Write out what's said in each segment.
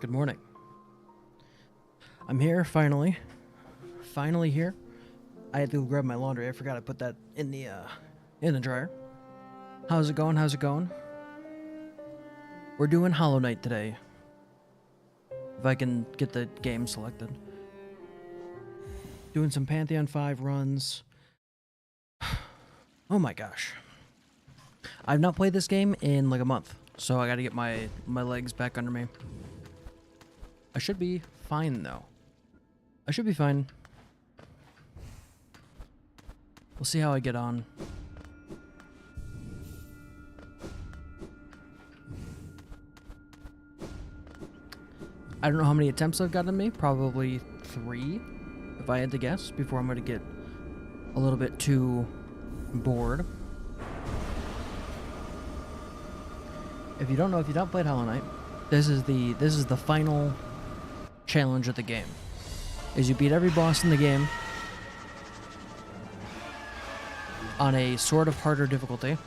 Good morning. I'm here, finally. Finally here. I had to go grab my laundry. I forgot I put that in the dryer. How's it going? How's it going? We're doing HollowKnight today. If I can get the game selected. Doing some Pantheon 5 runs. Oh my gosh. I've not played this game in like a month, so I gotta get my legs back under me. I should be fine though. I should be fine. We'll see how I get on. I don't know how many attempts I've gotten me. Probably 3, if I had to guess, before I'm going to get a little bit too bored. If you don't know, if you don't played HollowKnight, this is the final challenge of the game. Is you beat every boss in the game on a sort of harder difficulty.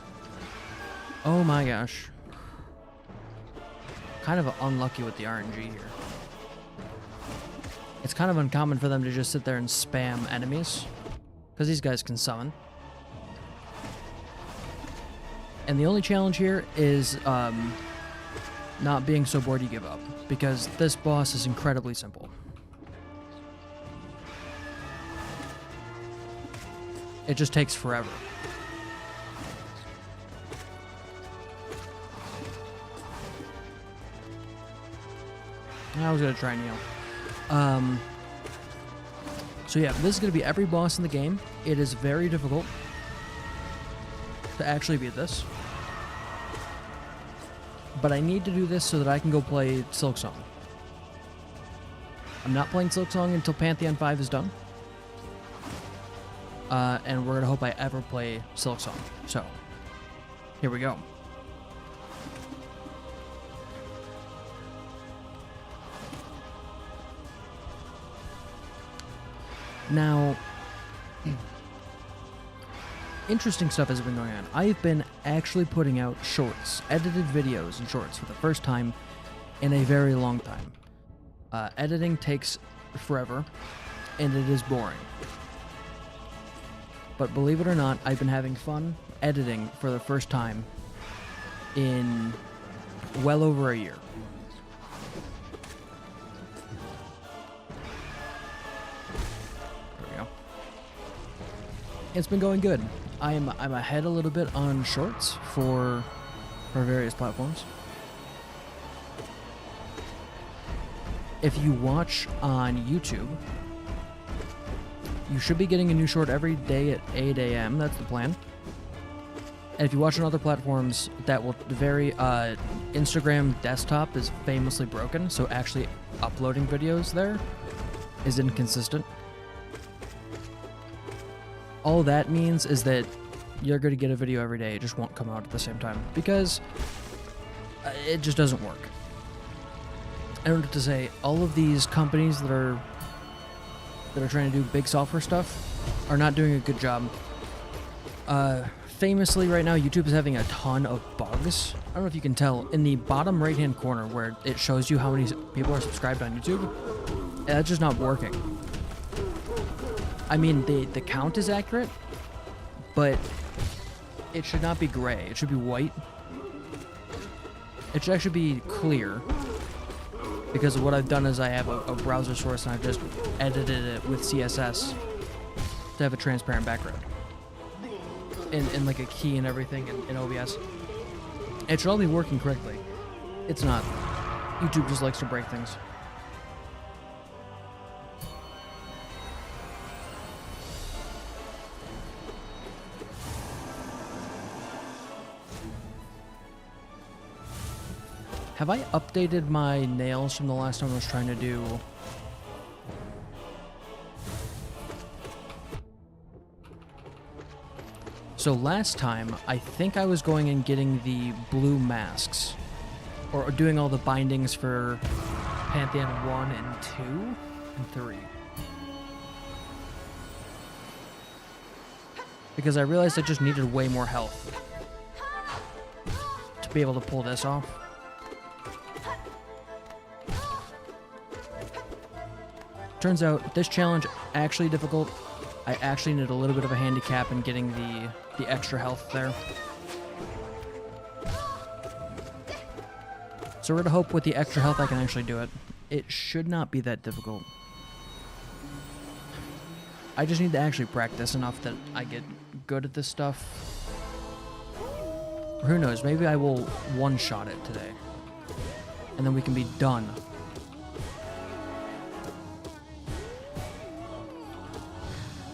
Oh my gosh. Kind of unlucky with the RNG here. It's kind of uncommon for them to just sit there and spam enemies, because these guys can summon. And the only challenge here is not being so bored you give up, because this boss is incredibly simple. It just takes forever. I was gonna try and kneel. So yeah, this is gonna be every boss in the game. It is very difficult to actually beat this. But I need to do this so that I can go play Silksong. I'm not playing Silksong until Pantheon 5 is done. And we're gonna hope I ever play Silksong. So, here we go. Now, interesting stuff has been going on. I've been actually putting out shorts, edited videos and shorts for the first time in a very long time. Editing takes forever, and it is boring. But believe it or not, I've been having fun editing for the first time in well over a year. It's been going good. I'm ahead a little bit on shorts for various platforms. If you watch on YouTube, you should be getting a new short every day at 8 a.m. That's the plan. And if you watch on other platforms, that will vary. Instagram desktop is famously broken, so actually uploading videos there is inconsistent. All that means is that you're going to get a video every day. It just won't come out at the same time because it just doesn't work. I don't have to say, all of these companies that are trying to do big software stuff are not doing a good job. Famously, right now, YouTube is having a ton of bugs. I don't know if you can tell, in the bottom right-hand corner where it shows you how many people are subscribed on YouTube, that's just not working. I mean, the count is accurate, but it should not be gray. It should be white. It should actually be clear, because what I've done is I have a browser source and I've just edited it with CSS to have a transparent background. And like a key and everything in OBS. It should all be working correctly. It's not. YouTube just likes to break things. Have I updated my nails from the last time I was trying to do... So last time, I think I was going and getting the blue masks. Or doing all the bindings for Pantheon 1 and 2 and 3. Because I realized I just needed way more health to be able to pull this off. Turns out this challenge actually difficult. I actually need a little bit of a handicap in getting the extra health there. So we're to hope with the extra health I can actually do it. It should not be that difficult. I just need to actually practice enough that I get good at this stuff. Or who knows, maybe I will one-shot it today. And then we can be done.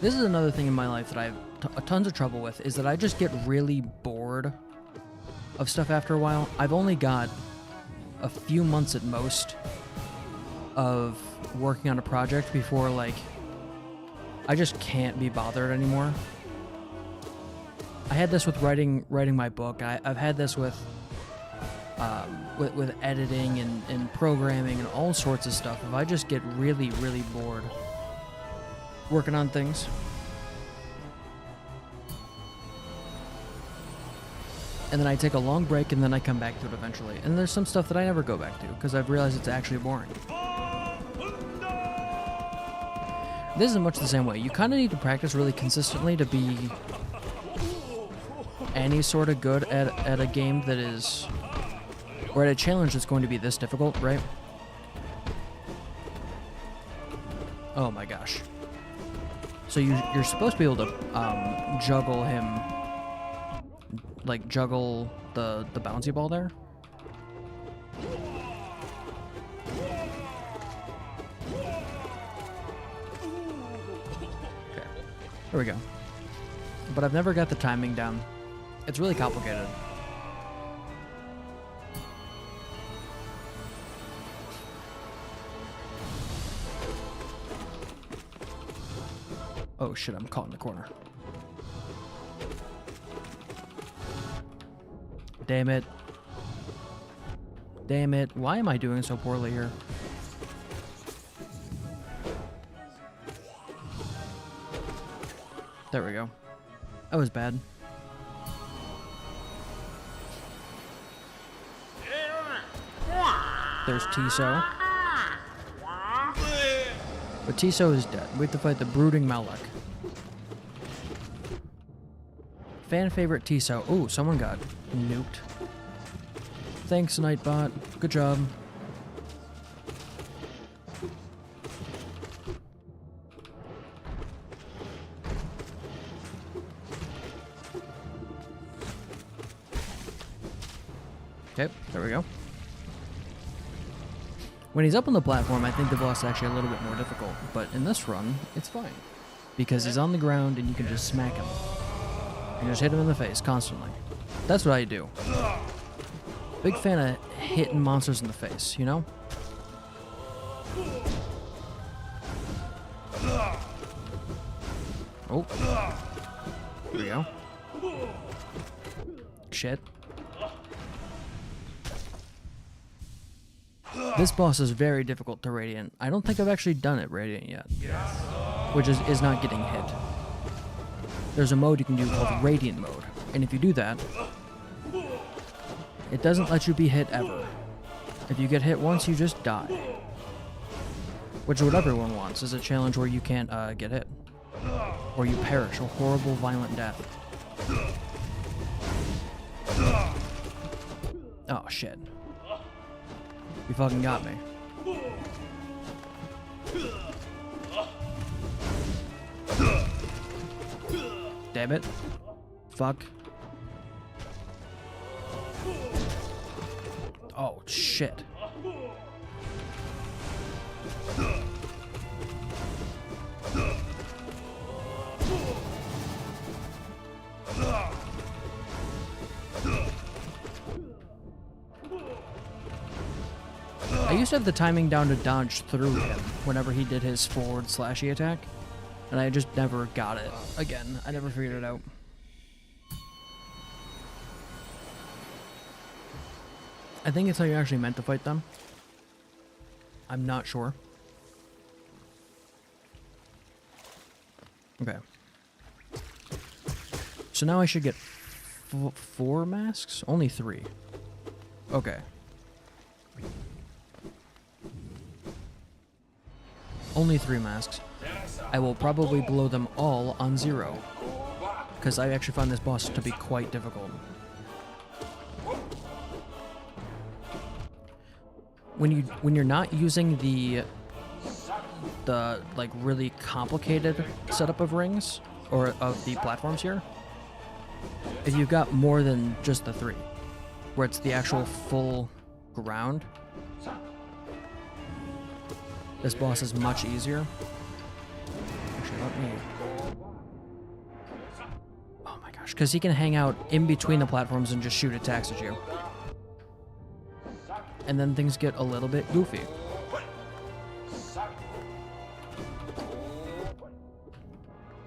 This is another thing in my life that I have tons of trouble with, is that I just get really bored of stuff after a while. I've only got a few months at most of working on a project before, like, I just can't be bothered anymore. I had this with writing my book. I've had this with editing and programming and all sorts of stuff. If I just get really, really bored working on things. And then I take a long break and then I come back to it eventually. And there's some stuff that I never go back to because I've realized it's actually boring. This is much the same way. You kind of need to practice really consistently to be any sort of good at a game that is, or at a challenge that's going to be this difficult, right? Oh my gosh. So you're supposed to be able to juggle him, like juggle the bouncy ball there. Okay, there we go. But I've never got the timing down. It's really complicated. Oh shit, I'm caught in the corner. Damn it. Damn it. Why am I doing so poorly here? There we go. That was bad. There's Tiso. But Tiso is dead. We have to fight the brooding Malek. Fan favorite Tiso. Ooh, someone got nuked. Thanks, Nightbot. Good job. Okay, there we go. When he's up on the platform, I think the boss is actually a little bit more difficult, but in this run, it's fine. Because he's on the ground and you can just smack him. And just hit him in the face constantly. That's what I do. Big fan of hitting monsters in the face, you know? Oh. Here we go. Shit. This boss is very difficult to Radiant. I don't think I've actually done it Radiant yet. Which is not getting hit. There's a mode you can do called Radiant mode. And if you do that, it doesn't let you be hit ever. If you get hit once, you just die. Which is what everyone wants, is a challenge where you can't get hit. Or you perish a horrible, violent death. Oh, shit. You fucking got me. Damn it. Fuck. Oh, shit. I used to have the timing down to dodge through him whenever he did his forward slashy attack, and I just never got it. Again, I never figured it out. I think it's how you're actually meant to fight them. I'm not sure. Okay. So now I should get 4 masks? Only 3. Okay. only 3 masks. I will probably blow them all on 0, because I actually find this boss to be quite difficult. When you're not using the like really complicated setup of rings or of the platforms here, if you've got more than just the 3, where it's the actual full ground, this boss is much easier. Actually, let me... Oh my gosh, because he can hang out in between the platforms and just shoot attacks at you. And then things get a little bit goofy.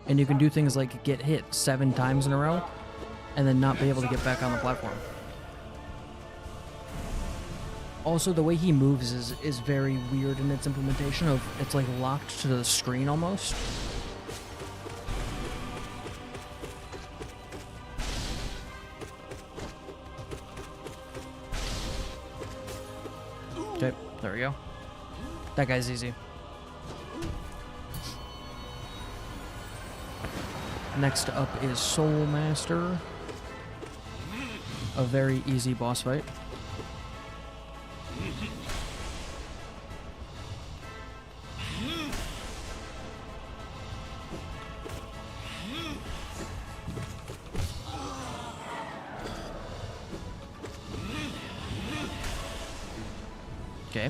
And you can do things like get hit 7 times in a row and then not be able to get back on the platform. Also, the way he moves is very weird in its implementation of it's like locked to the screen almost. Okay, there we go. That guy's easy. Next up is Soul Master. A very easy boss fight. Okay.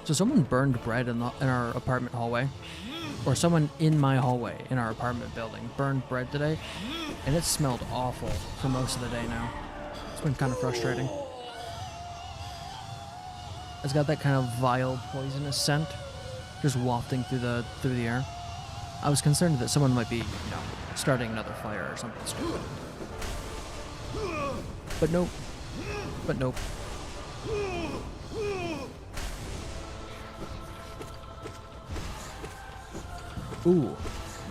So someone burned bread in our apartment hallway, or someone in my hallway in our apartment building burned bread today, and it smelled awful for most of the day now. It's been kind of frustrating. It's got that kind of vile, poisonous scent just wafting through the air. I was concerned that someone might be, starting another fire or something stupid. But nope. But nope. Ooh,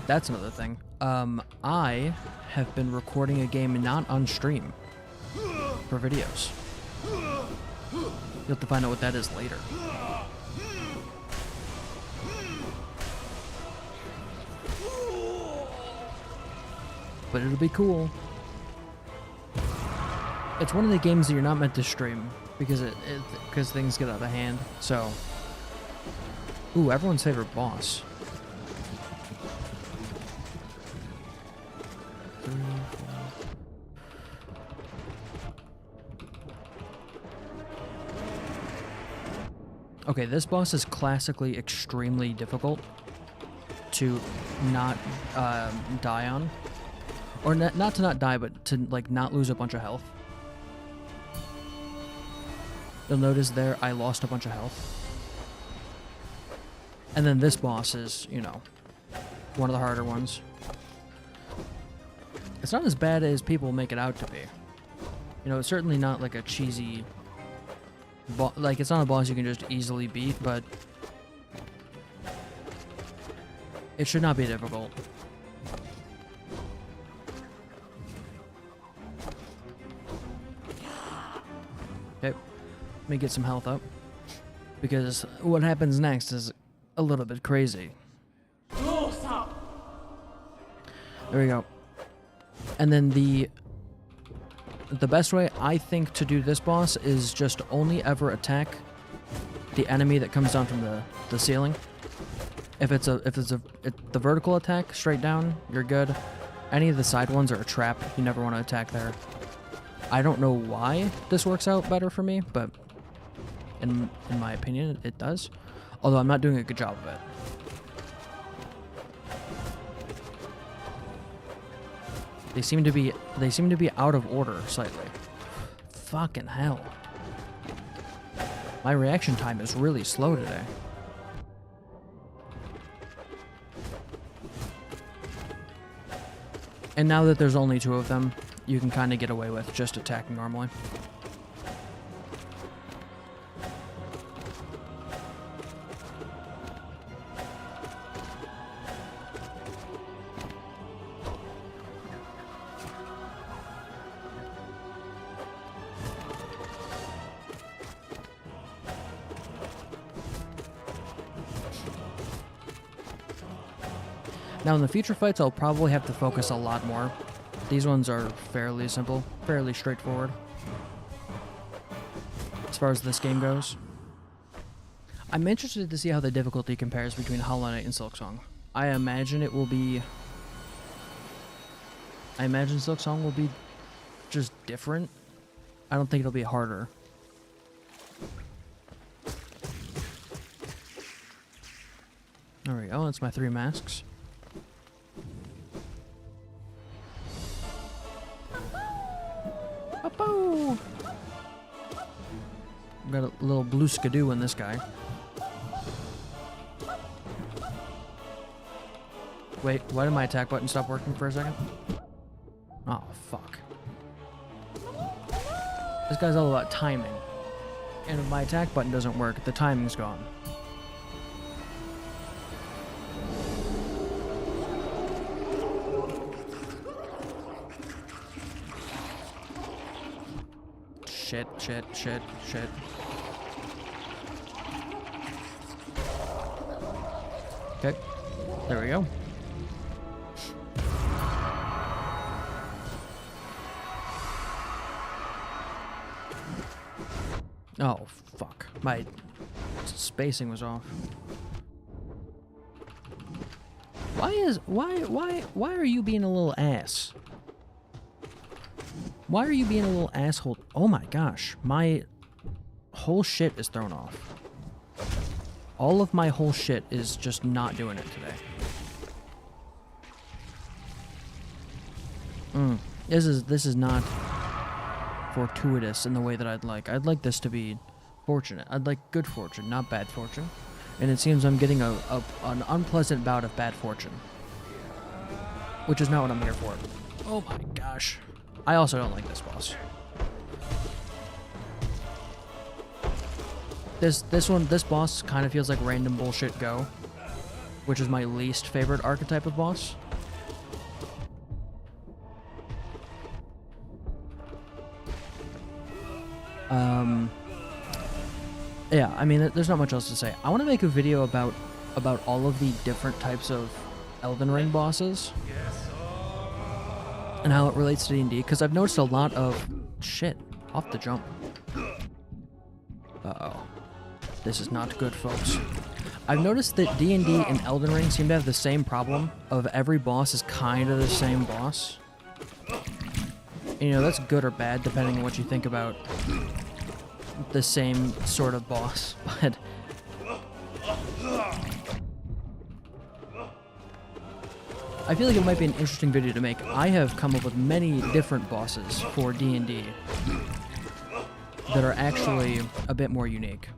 that's another thing. I have been recording a game not on stream for videos. You'll have to find out what that is later. But it'll be cool. It's one of the games that you're not meant to stream because because things get out of hand. So, ooh, everyone's favorite boss. 3, 4. Okay, this boss is classically extremely difficult to not die on. Or not to not die, but to like not lose a bunch of health. You'll notice there I lost a bunch of health. And then this boss is, one of the harder ones. It's not as bad as people make it out to be. It's certainly not like a cheesy... like, it's not a boss you can just easily beat, but... it should not be difficult. Okay, let me get some health up, because what happens next is a little bit crazy. There we go. And then the best way I think to do this boss is just only ever attack the enemy that comes down from the ceiling. If it's the vertical attack straight down, you're good. Any of the side ones are a trap. You never want to attack there. I don't know why this works out better for me, but in my opinion, it does. Although I'm not doing a good job of it. They seem to be out of order slightly. Fucking hell. My reaction time is really slow today. And now that there's only 2 of them, you can kind of get away with just attacking normally. Now in the future fights, I'll probably have to focus a lot more. These ones are fairly simple, fairly straightforward. As far as this game goes. I'm interested to see how the difficulty compares between Hollow Knight and Silksong. I imagine Silksong will be just different. I don't think it'll be harder. There we go, that's my 3 masks. Up-oh! Got a little blue skidoo in this guy. Wait, why did my attack button stop working for a second? Oh, fuck. This guy's all about timing. And if my attack button doesn't work, the timing's gone. Shit, shit, shit, shit. Okay, there we go. Oh, fuck. My spacing was off. Why are you being a little ass? Why are you being a little asshole? Oh my gosh, my whole shit is thrown off. All of my whole shit is just not doing it today. This is not fortuitous in the way that I'd like. I'd like this to be fortunate. I'd like good fortune, not bad fortune. And it seems I'm getting an unpleasant bout of bad fortune. Which is not what I'm here for. Oh my gosh. I also don't like this boss. This boss kind of feels like random bullshit go, which is my least favorite archetype of boss. Yeah, I mean, there's not much else to say. I want to make a video about all of the different types of Elden Ring bosses and how it relates to D&D, because I've noticed a lot of shit off the jump. Uh-oh. This is not good, folks. I've noticed that D&D and Elden Ring seem to have the same problem of every boss is kind of the same boss. And, you know, that's good or bad depending on what you think about the same sort of boss, but I feel like it might be an interesting video to make. I have come up with many different bosses for D&D that are actually a bit more unique.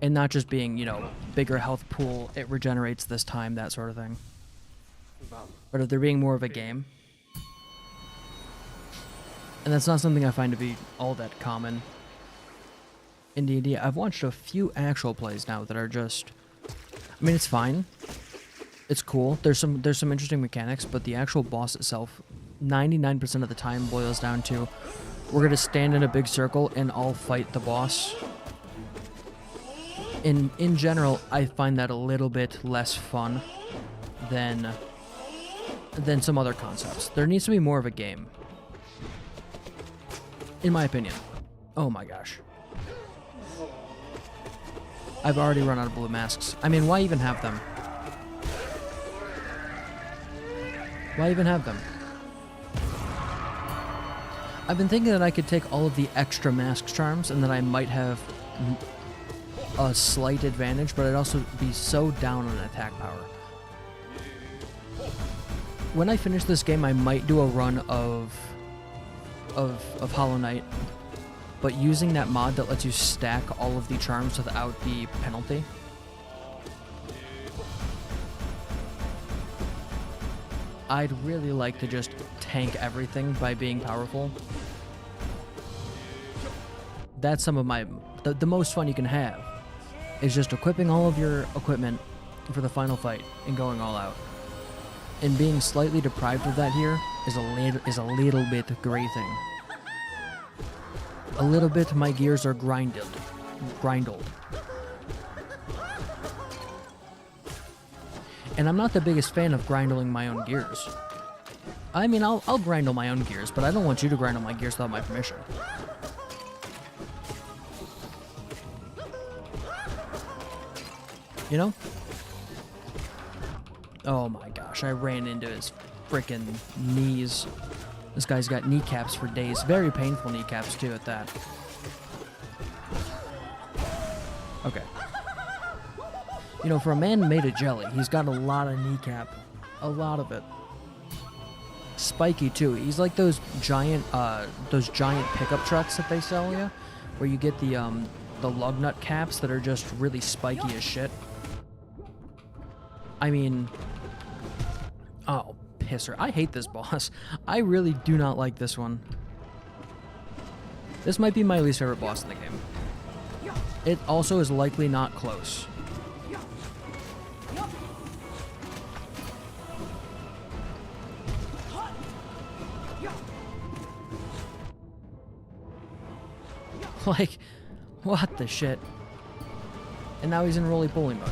And not just being, you know, bigger health pool, it regenerates this time, that sort of thing. But if they're being more of a game. And that's not something I find to be all that common in D&D. I've watched a few actual plays now that are just, I mean, it's fine. It's cool. There's some interesting mechanics, but the actual boss itself, 99% of the time boils down to, we're gonna stand in a big circle and all fight the boss. In general, I find that a little bit less fun than some other concepts. There needs to be more of a game. In my opinion. Oh my gosh. I've already run out of blue masks. I mean, why even have them? Why even have them? I've been thinking that I could take all of the extra mask charms and that I might have a slight advantage, but I'd also be so down on attack power. When I finish this game, I might do a run of Hollow Knight, but using that mod that lets you stack all of the charms without the penalty. I'd really like to just tank everything by being powerful. That's some of my... The most fun you can have is just equipping all of your equipment for the final fight and going all out. And being slightly deprived of that here is a little bit grating. A little bit my gears are grindled. And And I'm not the biggest fan of grinding my own gears. I mean, I'll grindle my own gears, but I don't want you to grindle my gears without my permission. You know? Oh my gosh, I ran into his freaking knees. This guy's got kneecaps for days. Very painful kneecaps, too, at that. Okay. You know, for a man made of jelly, he's got a lot of kneecap. A lot of it. Spiky, too. He's like those giant pickup trucks that they sell you, where you get the lug nut caps that are just really spiky as shit. I mean... Oh, pisser. I hate this boss. I really do not like this one. This might be my least favorite boss in the game. It also is likely not close. Like, what the shit? And now he's in roly-poly mode.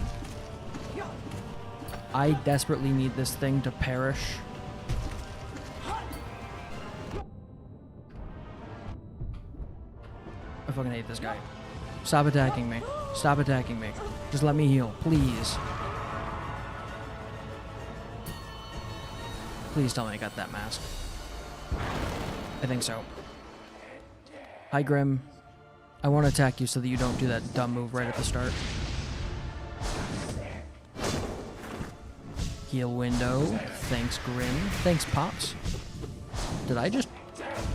I desperately need this thing to perish. I fucking hate this guy. Stop attacking me. Stop attacking me. Just let me heal, please. Please tell me I got that mask. I think so. Hi, Grim. I want to attack you so that you don't do that dumb move right at the start. Heal window. Thanks, Grim. Thanks, Pops. Did I just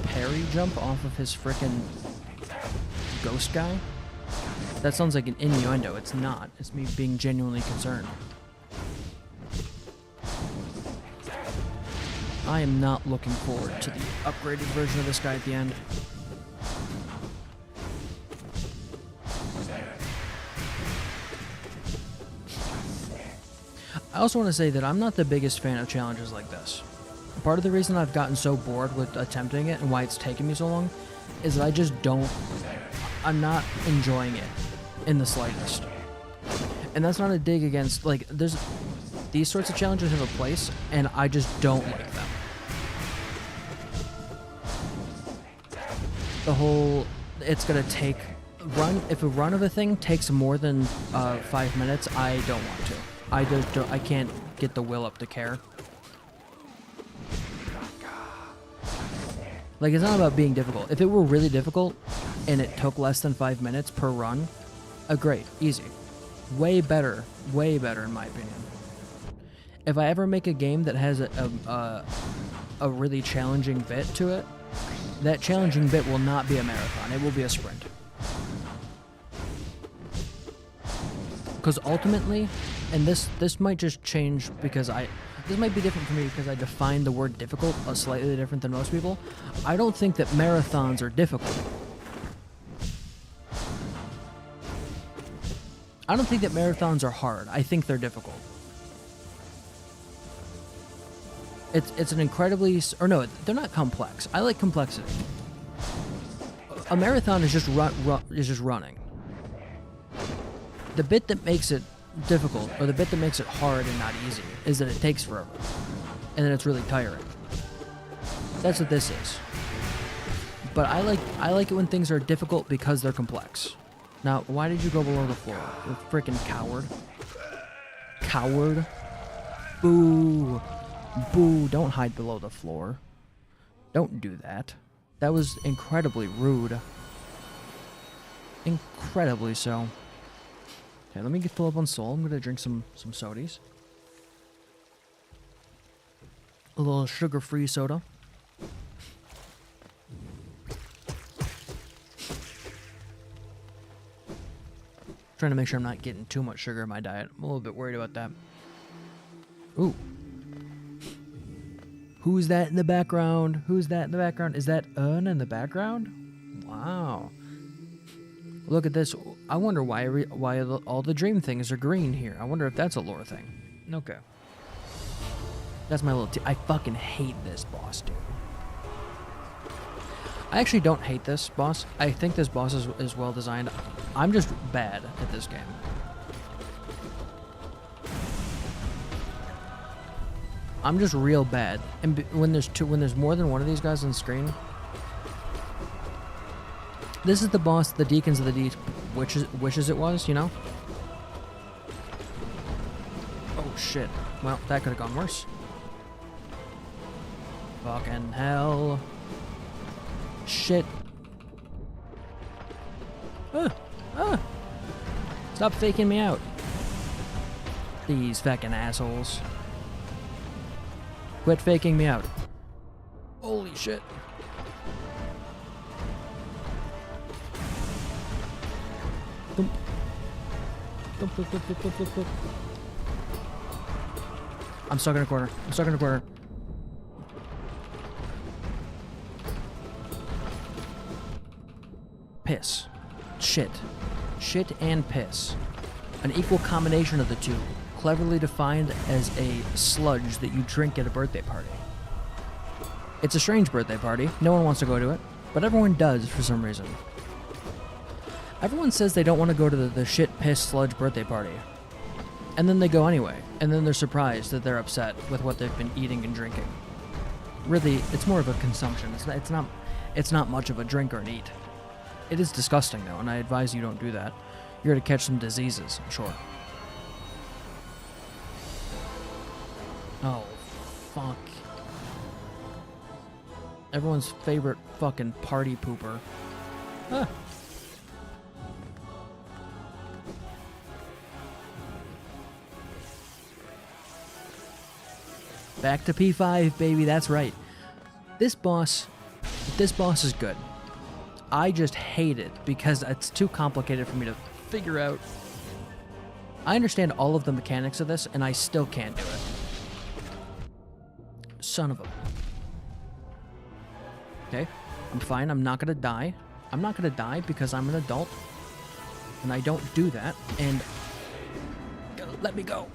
parry jump off of his frickin' ghost guy? That sounds like an innuendo. It's not. It's me being genuinely concerned. I am not looking forward to the upgraded version of this guy at the end. I also want to say that I'm not the biggest fan of challenges like this. Part of the reason I've gotten so bored with attempting it and why it's taken me so long is that I just don't... I'm not enjoying it in the slightest. And that's not a dig against... Like, there's... These sorts of challenges have a place, and I just don't like them. The whole... It's gonna take... If a run of a thing takes more than 5 minutes, I don't want to. I just don't, I can't get the will up to care. Like, it's not about being difficult. If it were really difficult and it took less than 5 minutes per run, great, easy. Way better in my opinion. If I ever make a game that has a really challenging bit to it, that challenging bit will not be a marathon, it will be a sprint. Because ultimately, and this might just change because this might be different for me because I define the word difficult slightly different than most people. I don't think that marathons are difficult. I don't think that marathons are hard. I think they're difficult. It's an incredibly... Or no, they're not complex. I like complexity. A marathon is just running. The bit that makes it difficult, or the bit that makes it hard and not easy, is that it takes forever. And then it's really tiring. That's what this is. But I like it when things are difficult because they're complex. Now, why did you go below the floor? You freaking coward. Coward. Boo. Boo. Don't hide below the floor. Don't do that. That was incredibly rude. Incredibly so. Okay, let me get full up on soul. I'm gonna drink some sodies. A little sugar-free soda. Trying to make sure I'm not getting too much sugar in my diet. I'm a little bit worried about that. Ooh. Who's that in the background? Who's that in the background? Is that in the background? Wow. Look at this. I wonder why all the dream things are green here. I wonder if that's a lore thing. Okay. That's my little... I fucking hate this boss, dude. I actually don't hate this boss. I think this boss is well designed. I'm just bad at this game. I'm just real bad. And when there's more than one of these guys on the screen, this is the boss, the Deacons of the Deep wishes it was, you know? Oh shit. Well, that could have gone worse. Fucking hell. Shit. Stop faking me out. These fucking assholes. Quit faking me out. Holy shit. Thump. Thump, thump, thump, thump, thump, thump. I'm stuck in a corner. I'm stuck in a corner. Piss. Shit. Shit and piss. An equal combination of the two, cleverly defined as a sludge that you drink at a birthday party. It's a strange birthday party. No one wants to go to it, but everyone does for some reason. Everyone says they don't want to go to the shit piss sludge birthday party. And then they go anyway, and then they're surprised that they're upset with what they've been eating and drinking. Really, it's more of a consumption. It's not much of a drink or an eat. It is disgusting though, and I advise you don't do that. You're going to catch some diseases, I'm sure. Oh, fuck. Everyone's favorite fucking party pooper. Ah. Back to P5, baby, that's right. This boss is good. I just hate it because it's too complicated for me to figure out. I understand all of the mechanics of this, and I still can't do it. Son of a... Okay, I'm fine. I'm not gonna die. I'm not gonna die because I'm an adult, and I don't do that, and... Let me go.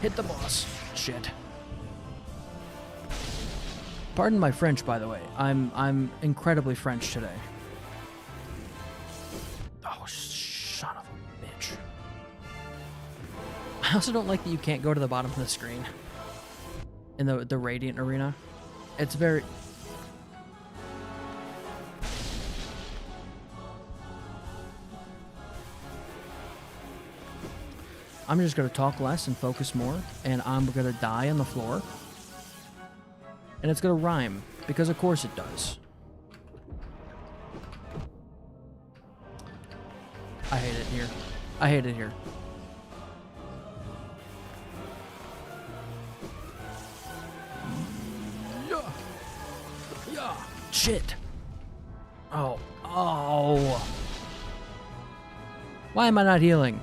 Hit the boss. Shit. Pardon my French, by the way. I'm incredibly French today. Oh, son of a bitch. I also don't like that you can't go to the bottom of the screen in the Radiant arena. It's very... I'm just going to talk less and focus more, and I'm going to die on the floor. And it's going to rhyme, because of course it does. I hate it here. I hate it here. Yeah. Yeah. Shit. Oh. Oh. Why am I not healing?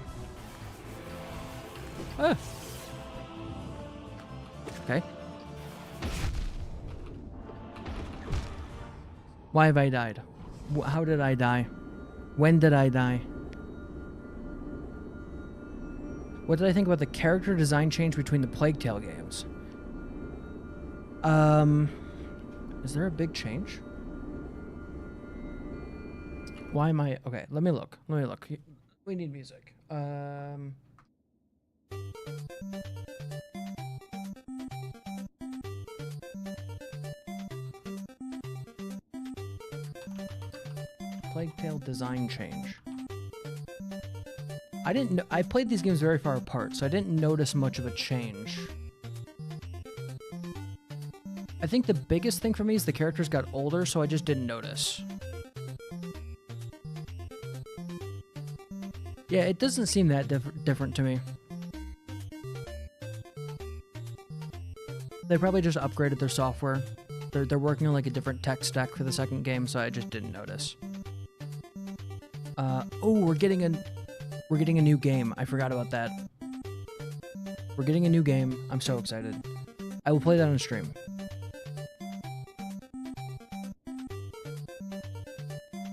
Ah. Okay. Why have I died? How did I die? When did I die? What did I think about the character design change between the Plague Tale games? Is there a big change? Why am I... Okay, let me look. Let me look. We need music. Plague Tale design change. I played these games very far apart, so I didn't notice much of a change. I think the biggest thing for me is the characters got older, so I just didn't notice. Yeah, it doesn't seem that different to me. They probably just upgraded their software. They're working on like a different tech stack for the second game, so I just didn't notice. Oh, we're getting a new game. I forgot about that. We're getting a new game. I'm so excited. I will play that on stream.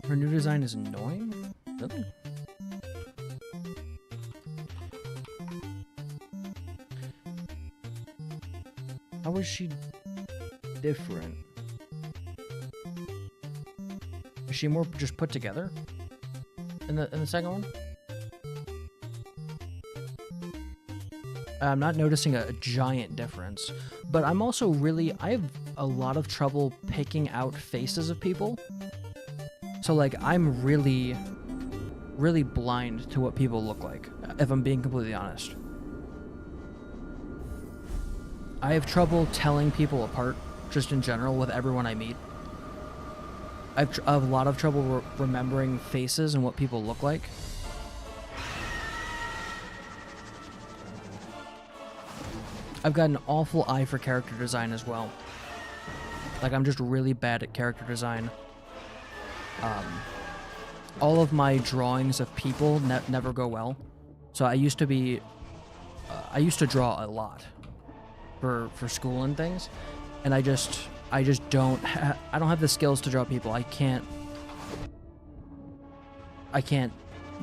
Her new design is annoying? Really? How is she different? Is she more just put together? In the second one? I'm not noticing a giant difference, but I'm also I have a lot of trouble picking out faces of people. So like, I'm really blind to what people look like, if I'm being completely honest. I have trouble telling people apart, just in general, with everyone I meet. I have a lot of trouble remembering faces and what people look like. I've got an awful eye for character design as well. Like, I'm just really bad at character design. All of my drawings of people never go well. So I used to draw a lot for school and things, and I just don't have the skills to draw people. I can't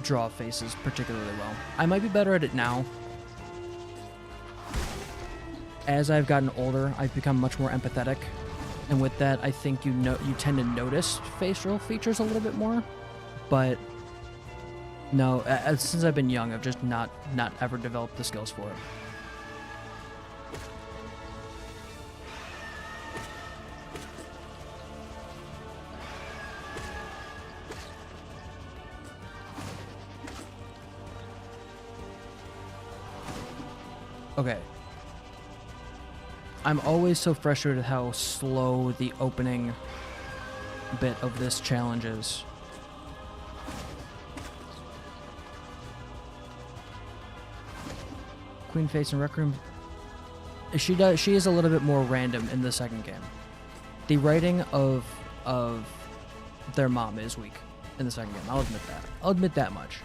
draw faces particularly well. I might be better at it now. As I've gotten older, I've become much more empathetic, and with that, I think you tend to notice facial features a little bit more. But no, since I've been young, I've just not ever developed the skills for it. Okay. I'm always so frustrated how slow the opening bit of this challenge is. Queen face in Rec Room. She is a little bit more random in the second game. The writing of their mom is weak in the second game. I'll admit that. I'll admit that much.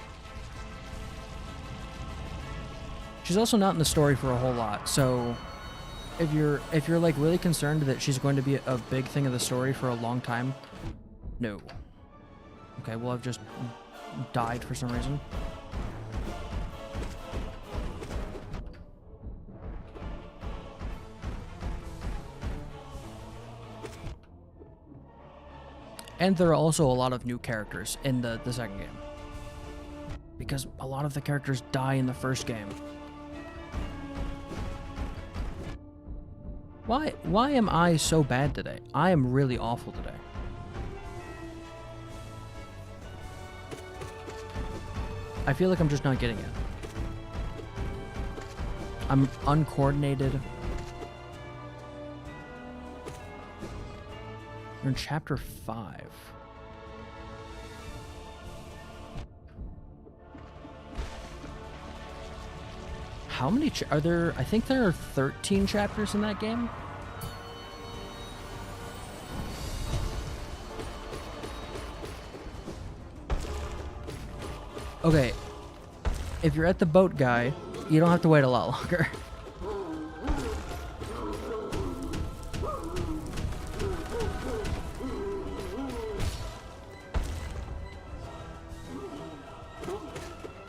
She's also not in the story for a whole lot, so if you're like really concerned that she's going to be a big thing of the story for a long time, no. Okay, well, I've just died for some reason. And there are also a lot of new characters in the second game, because a lot of the characters die in the first game. Why am I so bad today? I am really awful today. I feel like I'm just not getting it. I'm uncoordinated. We're in chapter 5. How many are there? I think there are 13 chapters in that game. Okay, if you're at the boat guy, you don't have to wait a lot longer.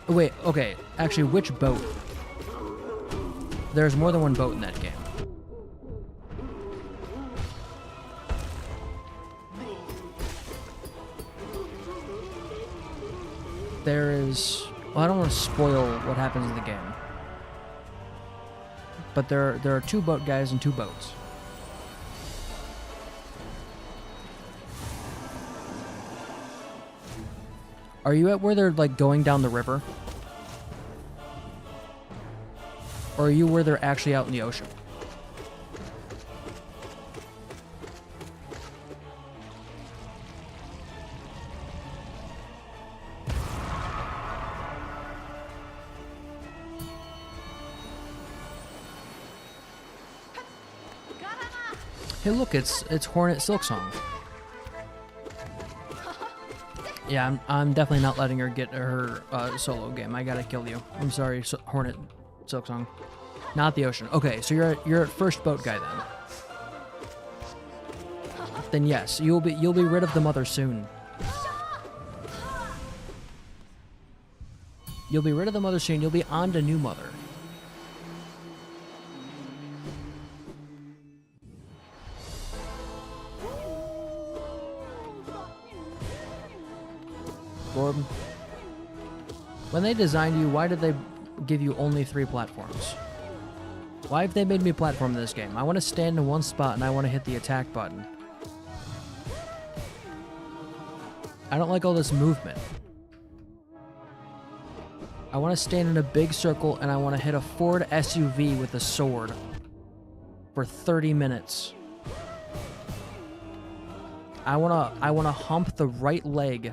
Wait, okay, actually, which boat? There's more than one boat in that game. There is... Well, I don't want to spoil what happens in the game. But there are 2 boat guys and 2 boats. Are you at where they're, like, going down the river? Or are you where they're actually out in the ocean? Hey, look, it's Hornet Silksong. Yeah, I'm definitely not letting her get her solo game. I gotta kill you. I'm sorry, Hornet Silksong. Not the ocean. Okay, so you're at first boat guy then. Then yes, you'll be rid of the mother soon. You'll be rid of the mother soon. You'll be on to new mother. Gordon, when they designed you, why did they give you only 3 platforms? Why have they made me platform in this game? I want to stand in one spot and I want to hit the attack button. I don't like all this movement. I want to stand in a big circle and I want to hit a Ford SUV with a sword for 30 minutes. I want to hump the right leg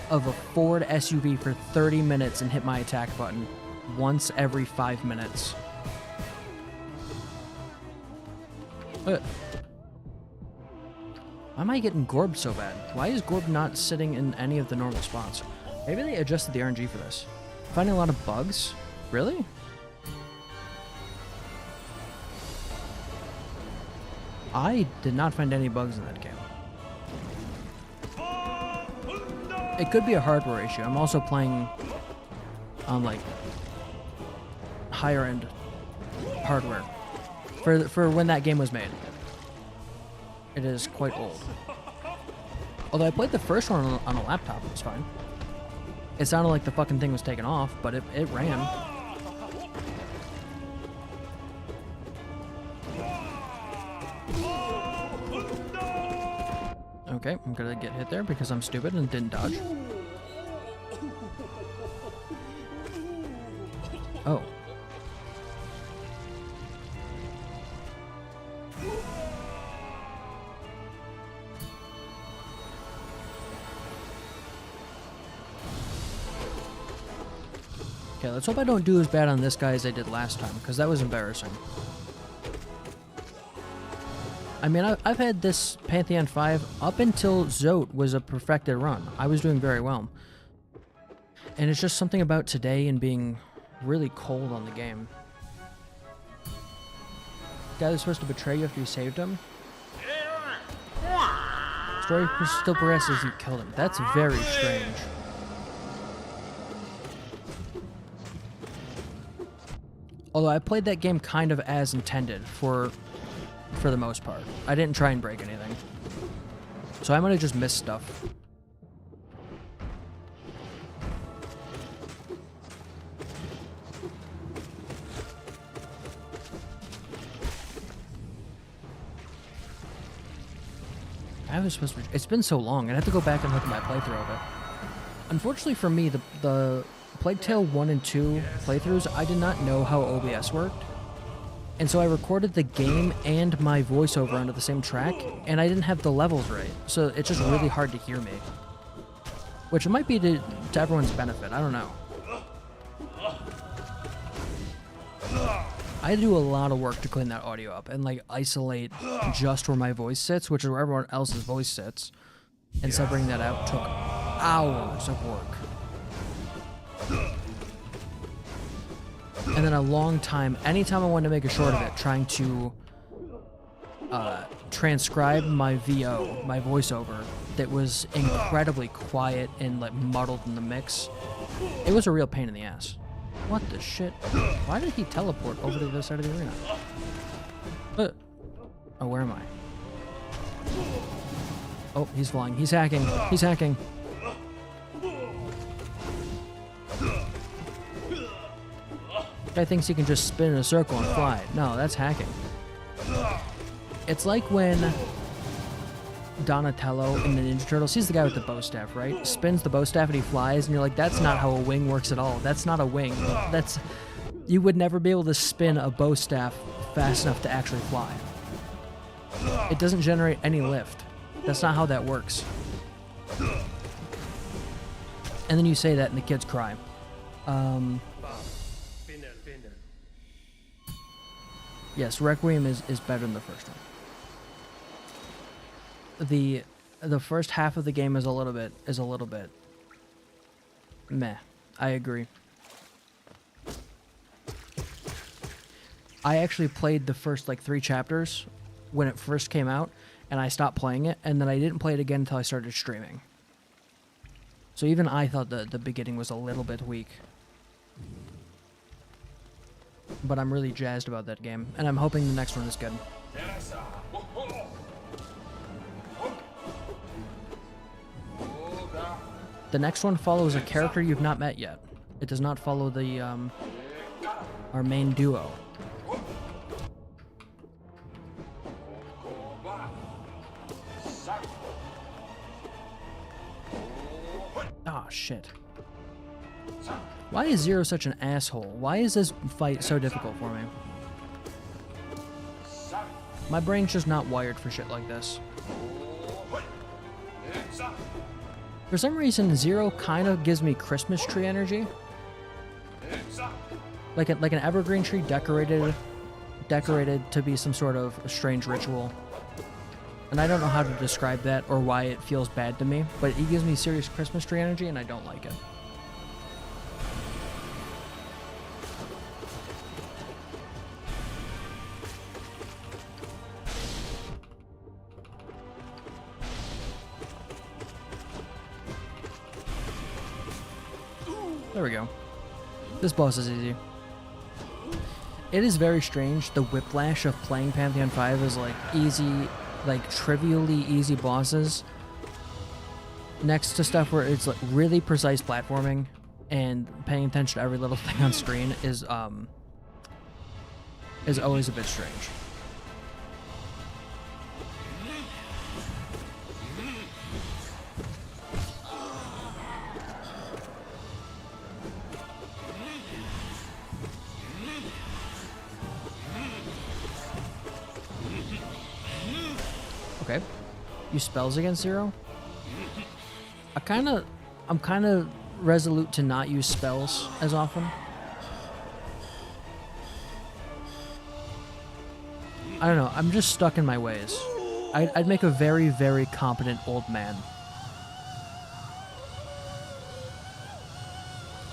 of a Ford SUV for 30 minutes and hit my attack button once every 5 minutes. Why am I getting Gorbed so bad? Why is Gorb not sitting in any of the normal spots? Maybe they adjusted the RNG for this. Finding a lot of bugs? Really? I did not find any bugs in that game. It could be a hardware issue. I'm also playing on like higher end hardware for when that game was made. It is quite old. Although I played the first one on a laptop, it was fine. It sounded like the fucking thing was taken off, but it ran. Okay, I'm gonna get hit there because I'm stupid and didn't dodge. Oh. Okay, let's hope I don't do as bad on this guy as I did last time, because that was embarrassing. I mean, I've had this Pantheon 5 up until Zote was a perfected run. I was doing very well. And it's just something about today and being really cold on the game. The guy that's supposed to betray you after you saved him? Story still progresses, you killed him. That's very strange. Although I played that game kind of as intended for the most part. I didn't try and break anything. So I'm gonna just miss stuff. I was supposed to... It's been so long, I'd have to go back and look at my playthrough of it. Unfortunately for me, the Plague Tale 1 and 2 playthroughs, I did not know how OBS worked. And so I recorded the game and my voiceover onto the same track, and I didn't have the levels right. So it's just really hard to hear me. Which might be to everyone's benefit, I don't know. I had to do a lot of work to clean that audio up and like isolate just where my voice sits, which is where everyone else's voice sits. And separating that out took hours of work. And then a long time, anytime I wanted to make a short of it, trying to transcribe my VO, my voiceover, that was incredibly quiet and like muddled in the mix. It was a real pain in the ass. What the shit? Why did he teleport over to the other side of the arena? Oh, where am I? Oh, he's flying. He's hacking. He's hacking. Guy thinks he can just spin in a circle and fly. No, that's hacking. It's like when Donatello in the Ninja Turtles, he's the guy with the bow staff, right? Spins the bow staff and he flies, and you're like, that's not how a wing works at all. That's not a wing. That's... You would never be able to spin a bow staff fast enough to actually fly. It doesn't generate any lift. That's not how that works. And then you say that and the kids cry. Yes, Requiem is better than the first one. The first half of the game is a little bit meh. I agree. I actually played the first like 3 chapters when it first came out, and I stopped playing it, and then I didn't play it again until I started streaming. So even I thought the beginning was a little bit weak. But I'm really jazzed about that game, and I'm hoping the next one is good. The next one follows a character you've not met yet. It does not follow the our main duo. Ah, shit. Why is Zero such an asshole? Why is this fight so difficult for me? My brain's just not wired for shit like this. For some reason, Zero kind of gives me Christmas tree energy. Like an evergreen tree decorated to be some sort of strange ritual. And I don't know how to describe that or why it feels bad to me, but it gives me serious Christmas tree energy and I don't like it. There we go. This boss is easy. It is very strange. The whiplash of playing Pantheon 5 is like easy, like trivially easy bosses next to stuff where it's like really precise platforming and paying attention to every little thing on screen is always a bit strange. Okay. Use spells against Zero? I'm kind of resolute to not use spells as often. I don't know, I'm just stuck in my ways. I'd make a very, very competent old man.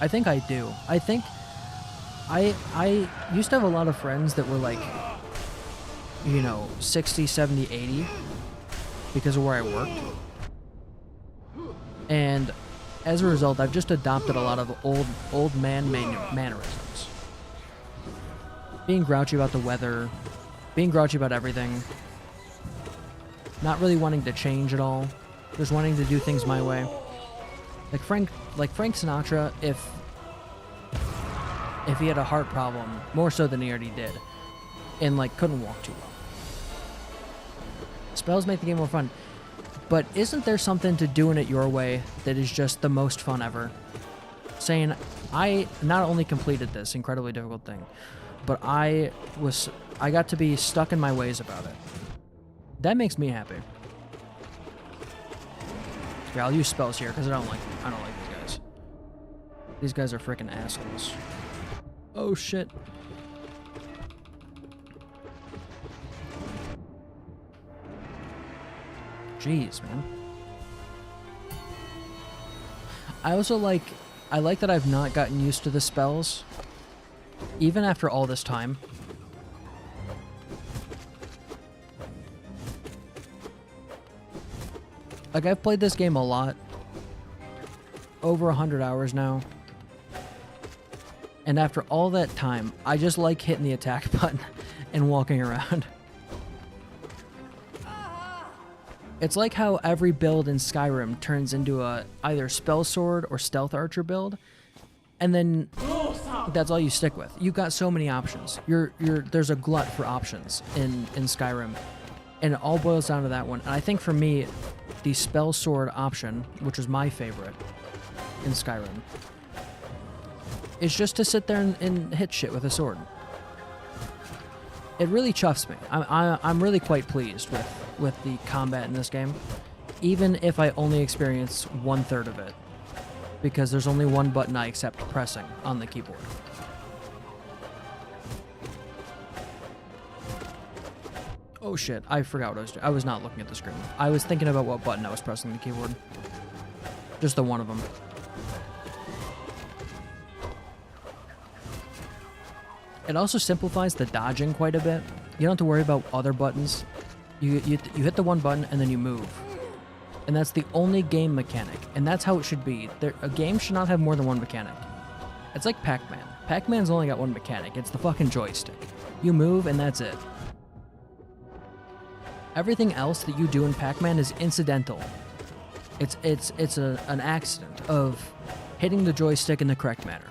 I think I do. I think I used to have a lot of friends that were like, you know, 60, 70, 80 because of where I worked. And as a result, I've just adopted a lot of old man mannerisms. Being grouchy about the weather, being grouchy about everything, not really wanting to change at all, just wanting to do things my way. Like Frank Sinatra, if he had a heart problem, more so than he already did, and like couldn't walk too well. Spells make the game more fun. But isn't there something to doing it your way that is just the most fun ever? Saying, I not only completed this incredibly difficult thing, but I got to be stuck in my ways about it. That makes me happy. Yeah, I'll use spells here because I don't like these guys. These guys are freaking assholes. Oh shit. Jeez, man. I like that I've not gotten used to the spells, even after all this time. Like, I've played this game a lot. Over 100 hours now. And after all that time, I just like hitting the attack button and walking around. It's like how every build in Skyrim turns into a either spell sword or stealth archer build, and then that's all you stick with. You've got so many options. There's a glut for options in Skyrim, and it all boils down to that one. And I think for me, the spell sword option, which is my favorite in Skyrim, is just to sit there and hit shit with a sword. It really chuffs me. I'm really quite pleased with the combat in this game, even if I only experience 1/3 of it, because there's only one button I accept pressing on the keyboard. Oh shit, I forgot what I was doing. I was not looking at the screen. I was thinking about what button I was pressing on the keyboard. Just the one of them. It also simplifies the dodging quite a bit. You don't have to worry about other buttons. You hit the one button and then you move. And that's the only game mechanic. And that's how it should be. A game should not have more than one mechanic. It's like Pac-Man. Pac-Man's only got one mechanic. It's the fucking joystick. You move and that's it. Everything else that you do in Pac-Man is incidental. It's an accident of hitting the joystick in the correct manner.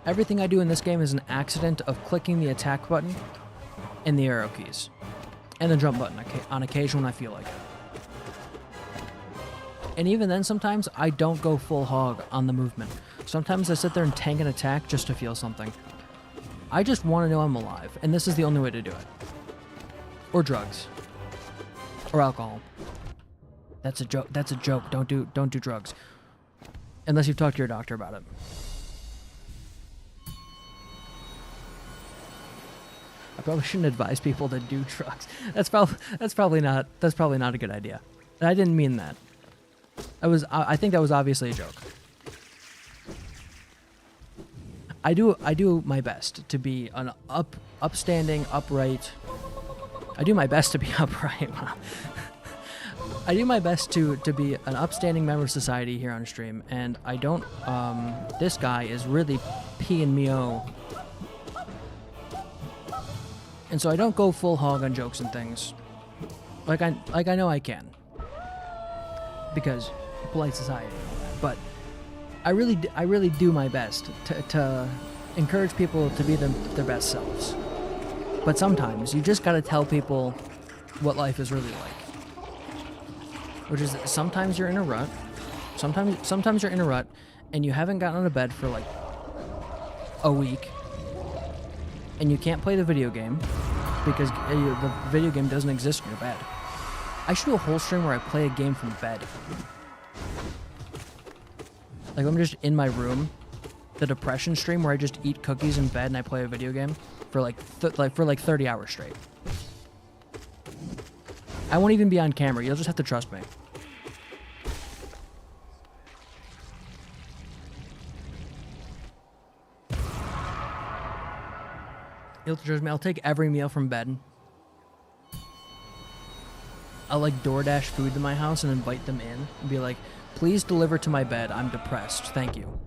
Everything I do in this game is an accident of clicking the attack button and the arrow keys. And the jump button on occasion when I feel like it. And even then, sometimes I don't go full hog on the movement. Sometimes I sit there and tank an attack just to feel something. I just want to know I'm alive, and this is the only way to do it. Or drugs. Or alcohol. That's a joke. That's a joke. Don't do drugs. Unless you've talked to your doctor about it. I probably shouldn't advise people to do drugs. That's probably not a good idea. And I didn't mean that. I think that was obviously a joke. I do my best to be an upstanding, upright. I do my best to be upright. I do my best to be an upstanding member of society here on stream, and I don't. This guy is really peeing me off. And so I don't go full hog on jokes and things, like I know I can, because polite society and all that. But I really do my best to encourage people to be their best selves. But sometimes you just gotta tell people what life is really like, which is that sometimes you're in a rut, sometimes you're in a rut, and you haven't gotten out of bed for like a week. And you can't play the video game because the video game doesn't exist in your bed. I should do a whole stream where I play a game from bed. Like I'm just in my room, the depression stream where I just eat cookies in bed and I play a video game for like 30 hours straight. I won't even be on camera. You'll just have to trust me. You'll trust me. I'll take every meal from bed. I'll like DoorDash food to my house and invite them in and be like, please deliver to my bed. I'm depressed. Thank you.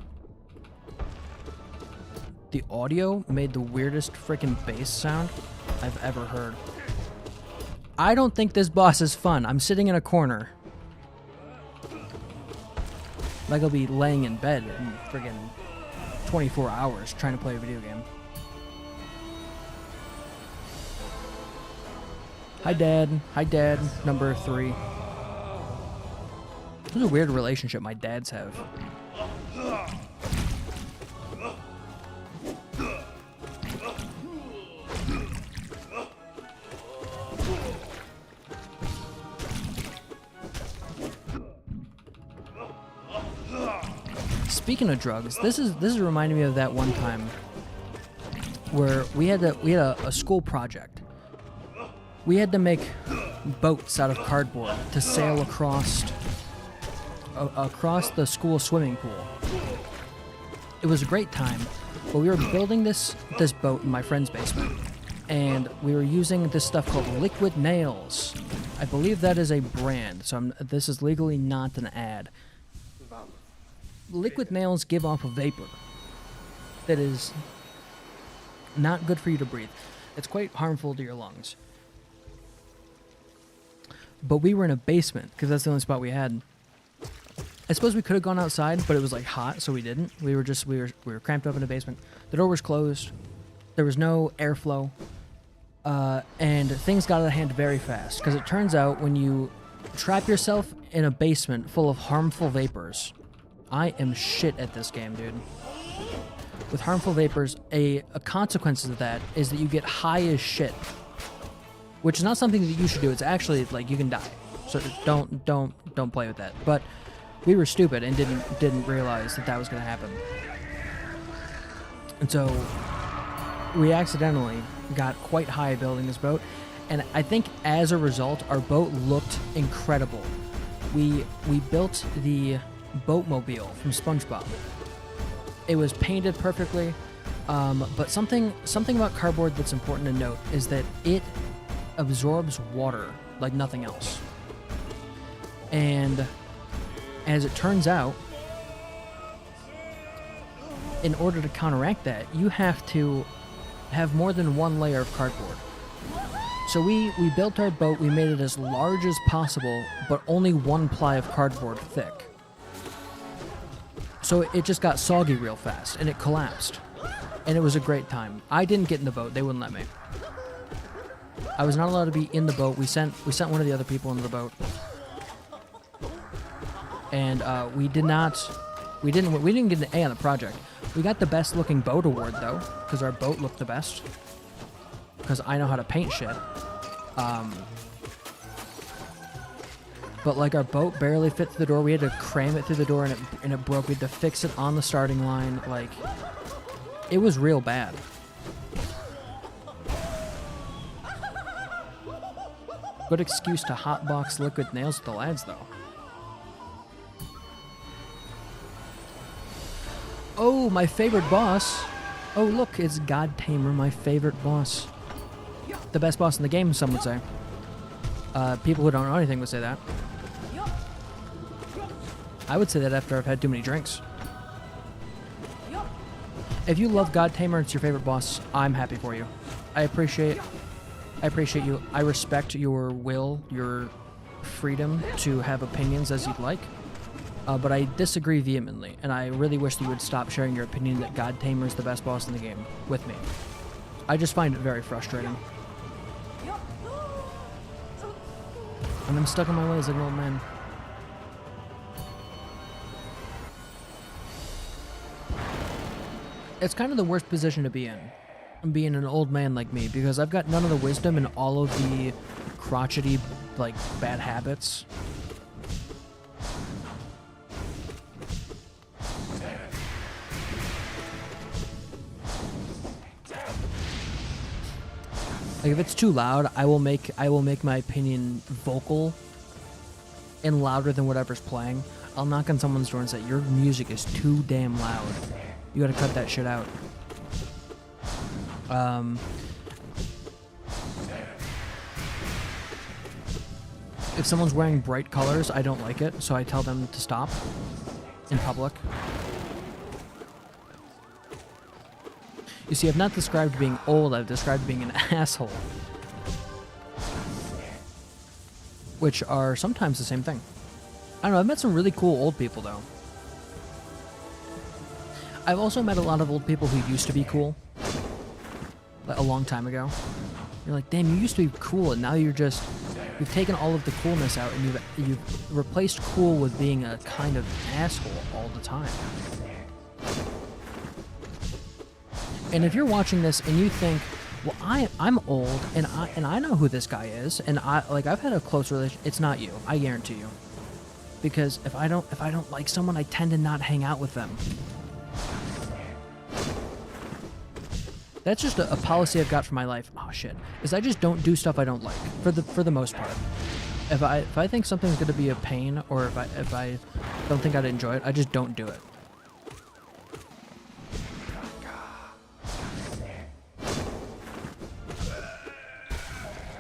The audio made the weirdest freaking bass sound I've ever heard. I don't think this boss is fun. I'm sitting in a corner. Like I'll be laying in bed in friggin' 24 hours trying to play a video game. Hi, Dad. Hi, Dad. Number 3. This is a weird relationship my dads have. Speaking of drugs, this is reminding me of that one time where we had a school project. We had to make boats out of cardboard to sail across the school swimming pool. It was a great time, but we were building this boat in my friend's basement, and we were using this stuff called liquid nails. I believe that is a brand, so this is legally not an ad. Liquid nails give off a vapor that is not good for you to breathe. It's quite harmful to your lungs. But we were in a basement because that's the only spot we had. I suppose we could have gone outside, but it was like hot, so we didn't. We were cramped up in a basement. The door was closed. There was no airflow, and things got out of hand very fast. Because it turns out when you trap yourself in a basement full of harmful vapors, I am shit at this game, dude. With harmful vapors, a consequence of that is that you get high as shit. Which is not something that you should do. It's actually like you can die. So don't play with that. But we were stupid and didn't realize that was going to happen. And so we accidentally got quite high building this boat, and I think as a result our boat looked incredible. We built the boatmobile from SpongeBob. It was painted perfectly, but something about cardboard that's important to note is that it absorbs water like nothing else. And as it turns out, in order to counteract that, you have to have more than one layer of cardboard. So we built our boat, we made it as large as possible, but only one ply of cardboard thick. So it just got soggy real fast, and it collapsed. And it was a great time. I didn't get in the boat, they wouldn't let me. I was not allowed to be in the boat. We sent one of the other people into the boat. and we didn't get an A on the project. We got the best looking boat award though, because our boat looked the best. Because I know how to paint shit. But like our boat barely fit through the door. We had to cram it through the door, and it broke. We had to fix it on the starting line. Like, it was real bad. Good excuse to hotbox liquid nails with the lads, though. Oh, my favorite boss. Oh, look, it's God Tamer, my favorite boss. The best boss in the game, some would say. People who don't know anything would say that. I would say that after I've had too many drinks. If you love God Tamer and it's your favorite boss, I'm happy for you. I appreciate you. I respect your will, your freedom to have opinions as you'd like. But I disagree vehemently, and I really wish that you would stop sharing your opinion that God Tamer is the best boss in the game with me. I just find it very frustrating. And I'm stuck in my ways like an old man. It's kind of the worst position to be in, being an old man like me, because I've got none of the wisdom and all of the crotchety, like, bad habits. Like, if it's too loud, I will make my opinion vocal and louder than whatever's playing. I'll knock on someone's door and say, "Your music is too damn loud. You gotta cut that shit out." If someone's wearing bright colors, I don't like it, so I tell them to stop in public. You see, I've not described being old, I've described being an asshole. Which are sometimes the same thing. I don't know, I've met some really cool old people, though. I've also met a lot of old people who used to be cool. Like, a long time ago. You're like, damn, you used to be cool, and now you've taken all of the coolness out, and you've replaced cool with being a kind of asshole all the time. And if you're watching this and you think, well, I'm old and I know who this guy is, and I've had a close relation, it's not you, I guarantee you. Because if I don't like someone, I tend to not hang out with them. That's just a policy I've got for my life. Oh shit, is I just don't do stuff I don't like for the most part. If I think something's gonna be a pain, or if I don't think I'd enjoy it, I just don't do it.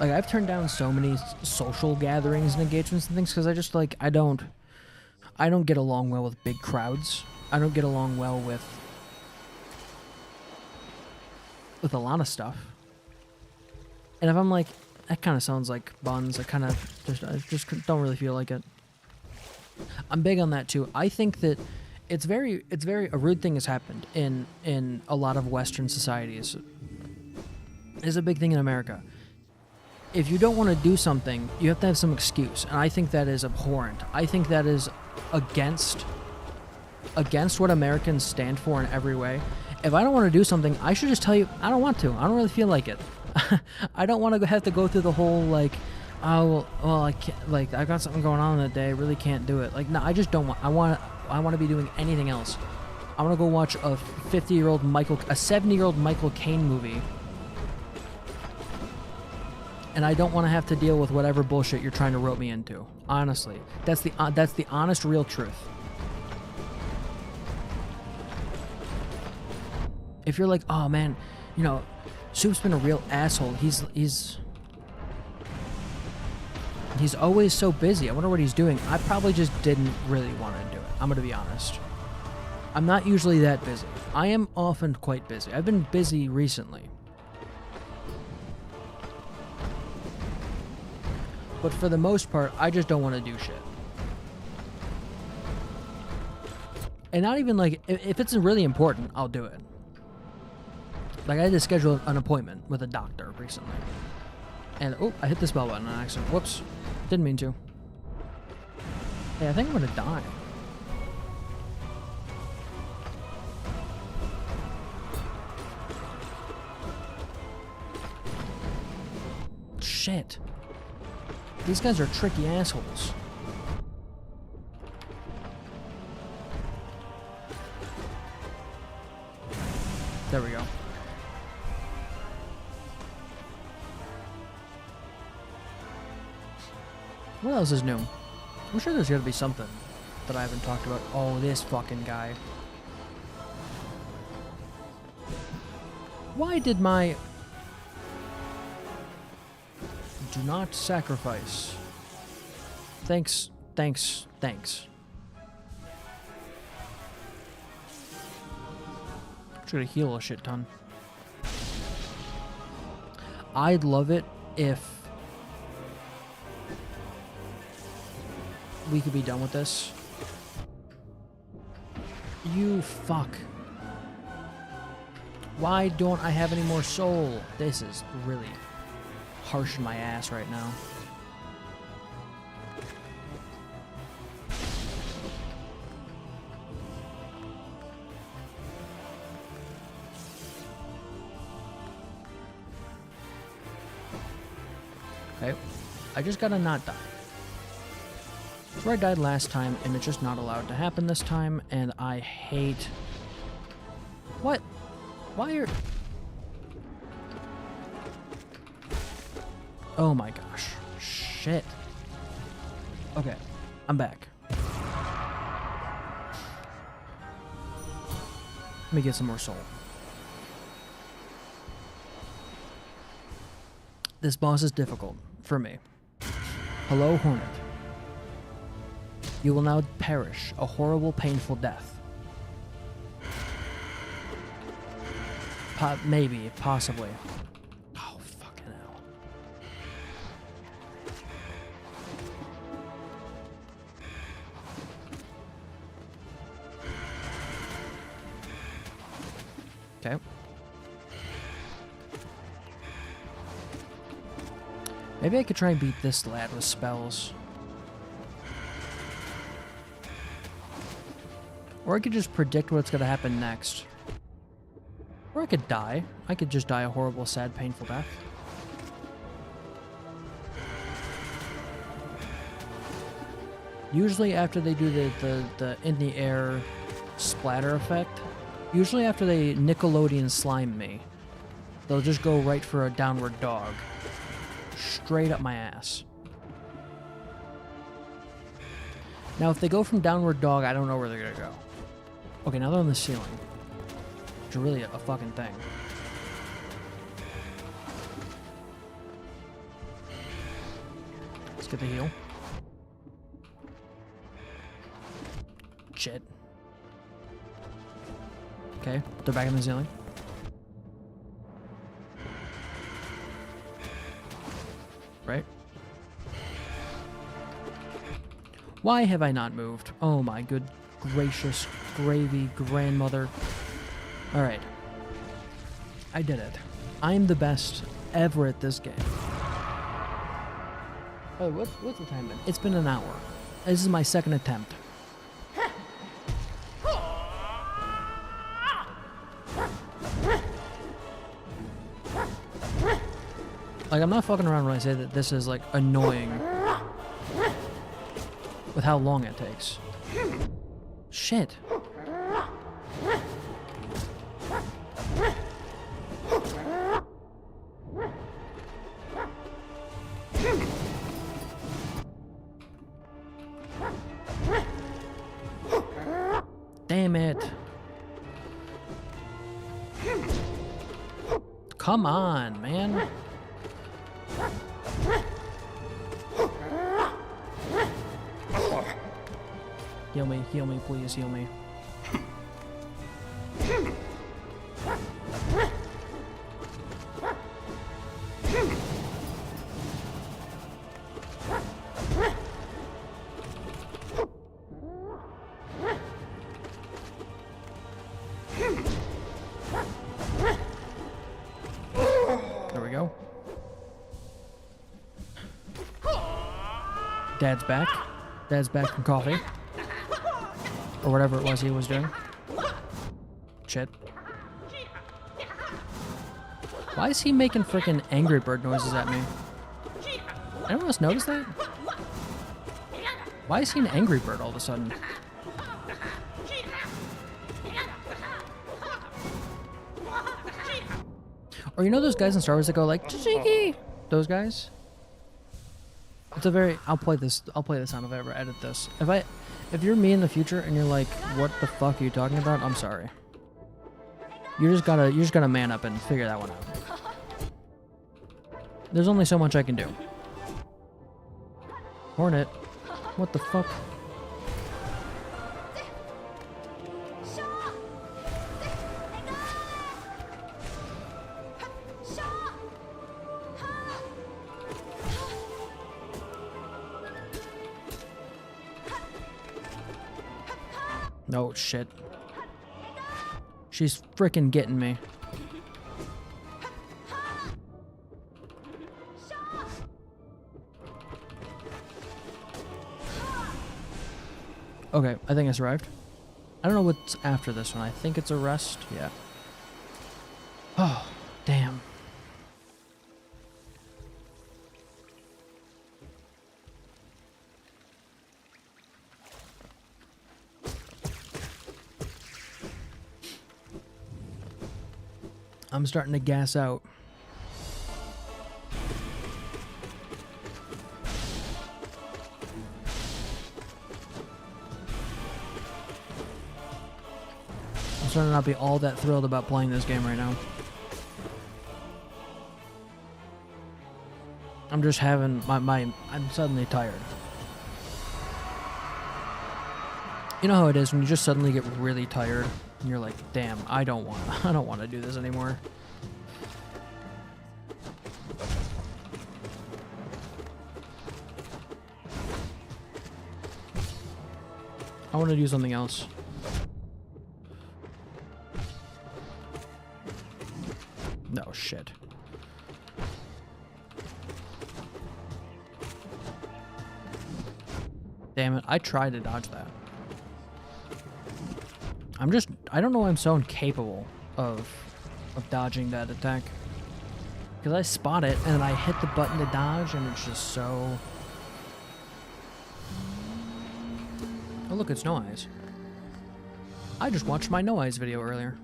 Like, I've turned down so many social gatherings and engagements and things because I just, like, I don't get along well with big crowds. I don't get along well with a lot of stuff. And if I'm like, that kind of sounds like buns, I just don't really feel like it. I'm big on that too. I think that it's very a rude thing has happened in a lot of Western societies. It's a big thing in America. If you don't want to do something, you have to have some excuse, and I think that is abhorrent. I think that is against what Americans stand for in every way. If I don't want to do something, I should just tell you, I don't want to. I don't really feel like it. I don't want to have to go through the whole, like, oh, well, I can't, like, I've got something going on that day, I really can't do it. Like, no, I just don't want, I want to be doing anything else. I want to go watch a 70-year-old Michael Caine movie. And I don't want to have to deal with whatever bullshit you're trying to rope me into. Honestly, that's the honest, real truth. If you're like, oh man, you know, Soup's been a real asshole. He's always so busy. I wonder what he's doing. I probably just didn't really want to do it. I'm gonna be honest. I'm not usually that busy. I am often quite busy. I've been busy recently. But for the most part, I just don't want to do shit. And not even like, if it's really important, I'll do it. Like, I had to schedule an appointment with a doctor recently. And, oh, I hit the spell button on accident. Whoops. Didn't mean to. Hey, I think I'm gonna die. shit. These guys are tricky assholes. There we go. What else is new? I'm sure there's gotta be something that I haven't talked about. Oh, this fucking guy. Why did my... Do not sacrifice. Thanks, thanks, thanks. Should have healed a shit ton. I'd love it if we could be done with this. You fuck. Why don't I have any more soul? This is really harshing my ass right now. Okay, I just gotta not die. That's where I died last time, and it's just not allowed to happen this time, and I hate... What? Why are... Oh my gosh. Shit. Okay, I'm back. Let me get some more soul. This boss is difficult for me. Hello, Hornet. You will now perish a horrible, painful death. Maybe, possibly. Oh, fucking hell. Okay. Maybe I could try and beat this lad with spells. Or I could just predict what's going to happen next. Or I could die. I could just die a horrible, sad, painful death. Usually after they do the in the air splatter effect, usually after they Nickelodeon slime me, they'll just go right for a downward dog. Straight up my ass. Now if they go from downward dog, I don't know where they're gonna go. Okay, now they're on the ceiling. Which is really a fucking thing. Let's get the heal. Shit. Okay, they're back in the ceiling. Right? Why have I not moved? Oh my good gracious gravy grandmother. Alright. I did it. I'm the best ever at this game. Oh, what's the time been? It's been an hour. This is my second attempt. Like, I'm not fucking around when I say that this is, like, annoying with how long it takes. Shit. Damn it. Come on, man. Heal me, please, heal me. There we go. Dad's back. Dad's back from coffee. Or whatever it was he was doing. Shit. Why is he making frickin' Angry Bird noises at me? Anyone else notice that? Why is he an angry bird all of a sudden? Or you know those guys in Star Wars that go like Tashiki? Those guys? It's a very I'll play this sound if I ever edit this. If you're me in the future and you're like, what the fuck are you talking about? I'm sorry. You just gotta man up and figure that one out. There's only so much I can do. Hornet. What the fuck? No shit. She's freaking getting me. Okay, I think I survived. I don't know what's after this one. I think it's a rest. Yeah. Oh, damn. I'm starting to gas out. I'm starting to not be all that thrilled about playing this game right now. I'm just having I'm suddenly tired. You know how it is when you just suddenly get really tired and you're like, damn, I don't want to do this anymore. I want to do something else. No shit. Damn it, I tried to dodge that. I don't know why I'm so incapable of dodging that attack. Because I spot it and I hit the button to dodge and it's just so... Oh look, it's No Eyes. I just watched my No Eyes video earlier.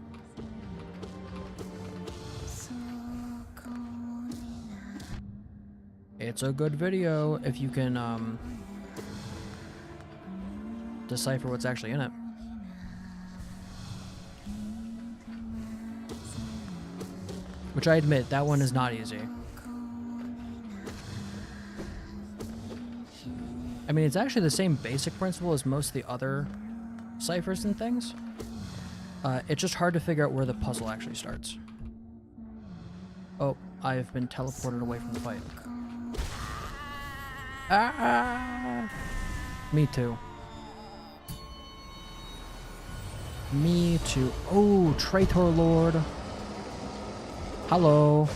It's a good video if you can decipher what's actually in it. Which I admit, that one is not easy. I mean, it's actually the same basic principle as most of the other ciphers and things. It's just hard to figure out where the puzzle actually starts. Oh, I've been teleported away from the fight. Ah! Me too. Me too. Oh, Traitor Lord. Hello.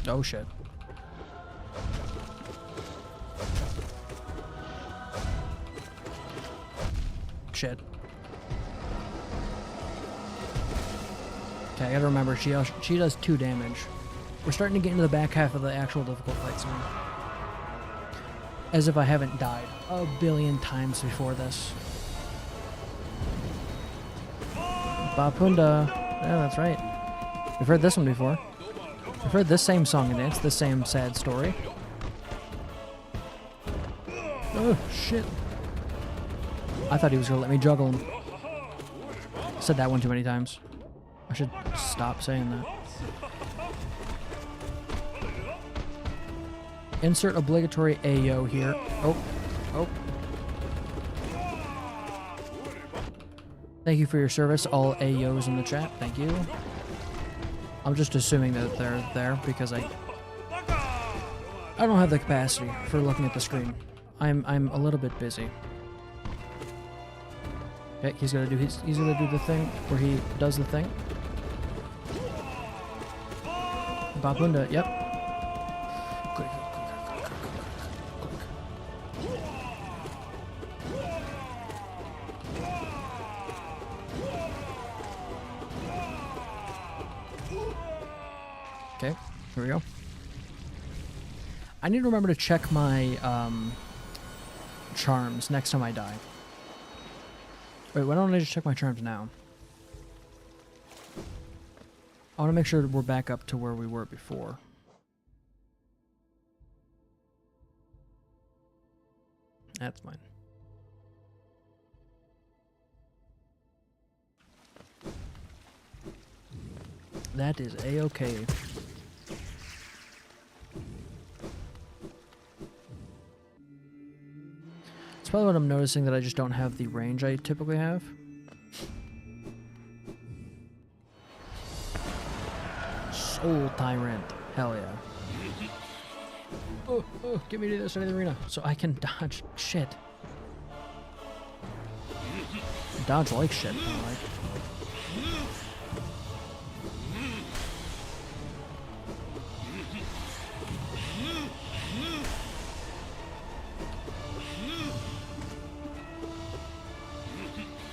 Oh shit. Shit. Okay, I gotta remember, she does 2 damage. We're starting to get into the back half of the actual difficult fights now. As if I haven't died a billion times before this. Bapunda. Yeah, that's right. We've heard this one before. We've heard this same song and dance, the same sad story. Oh, shit. I thought he was gonna let me juggle him. Said that one too many times. I should stop saying that. Insert obligatory Ayo here. Oh. Oh. Thank you for your service, all Ayos in the chat. Thank you. I'm just assuming that they're there because I don't have the capacity for looking at the screen. I'm a little bit busy. Okay, he's gonna do the thing where he does the thing. Babunda, yep. Click. Here we go. I need to remember to check my charms next time I die. Wait, why don't I just check my charms now? I want to make sure we're back up to where we were before. That's mine. That is A-okay. It's probably what I'm noticing, that I just don't have the range I typically have. Soul Tyrant. Hell yeah. Oh, get me to the side of the arena so I can dodge shit. Dodge like shit, like.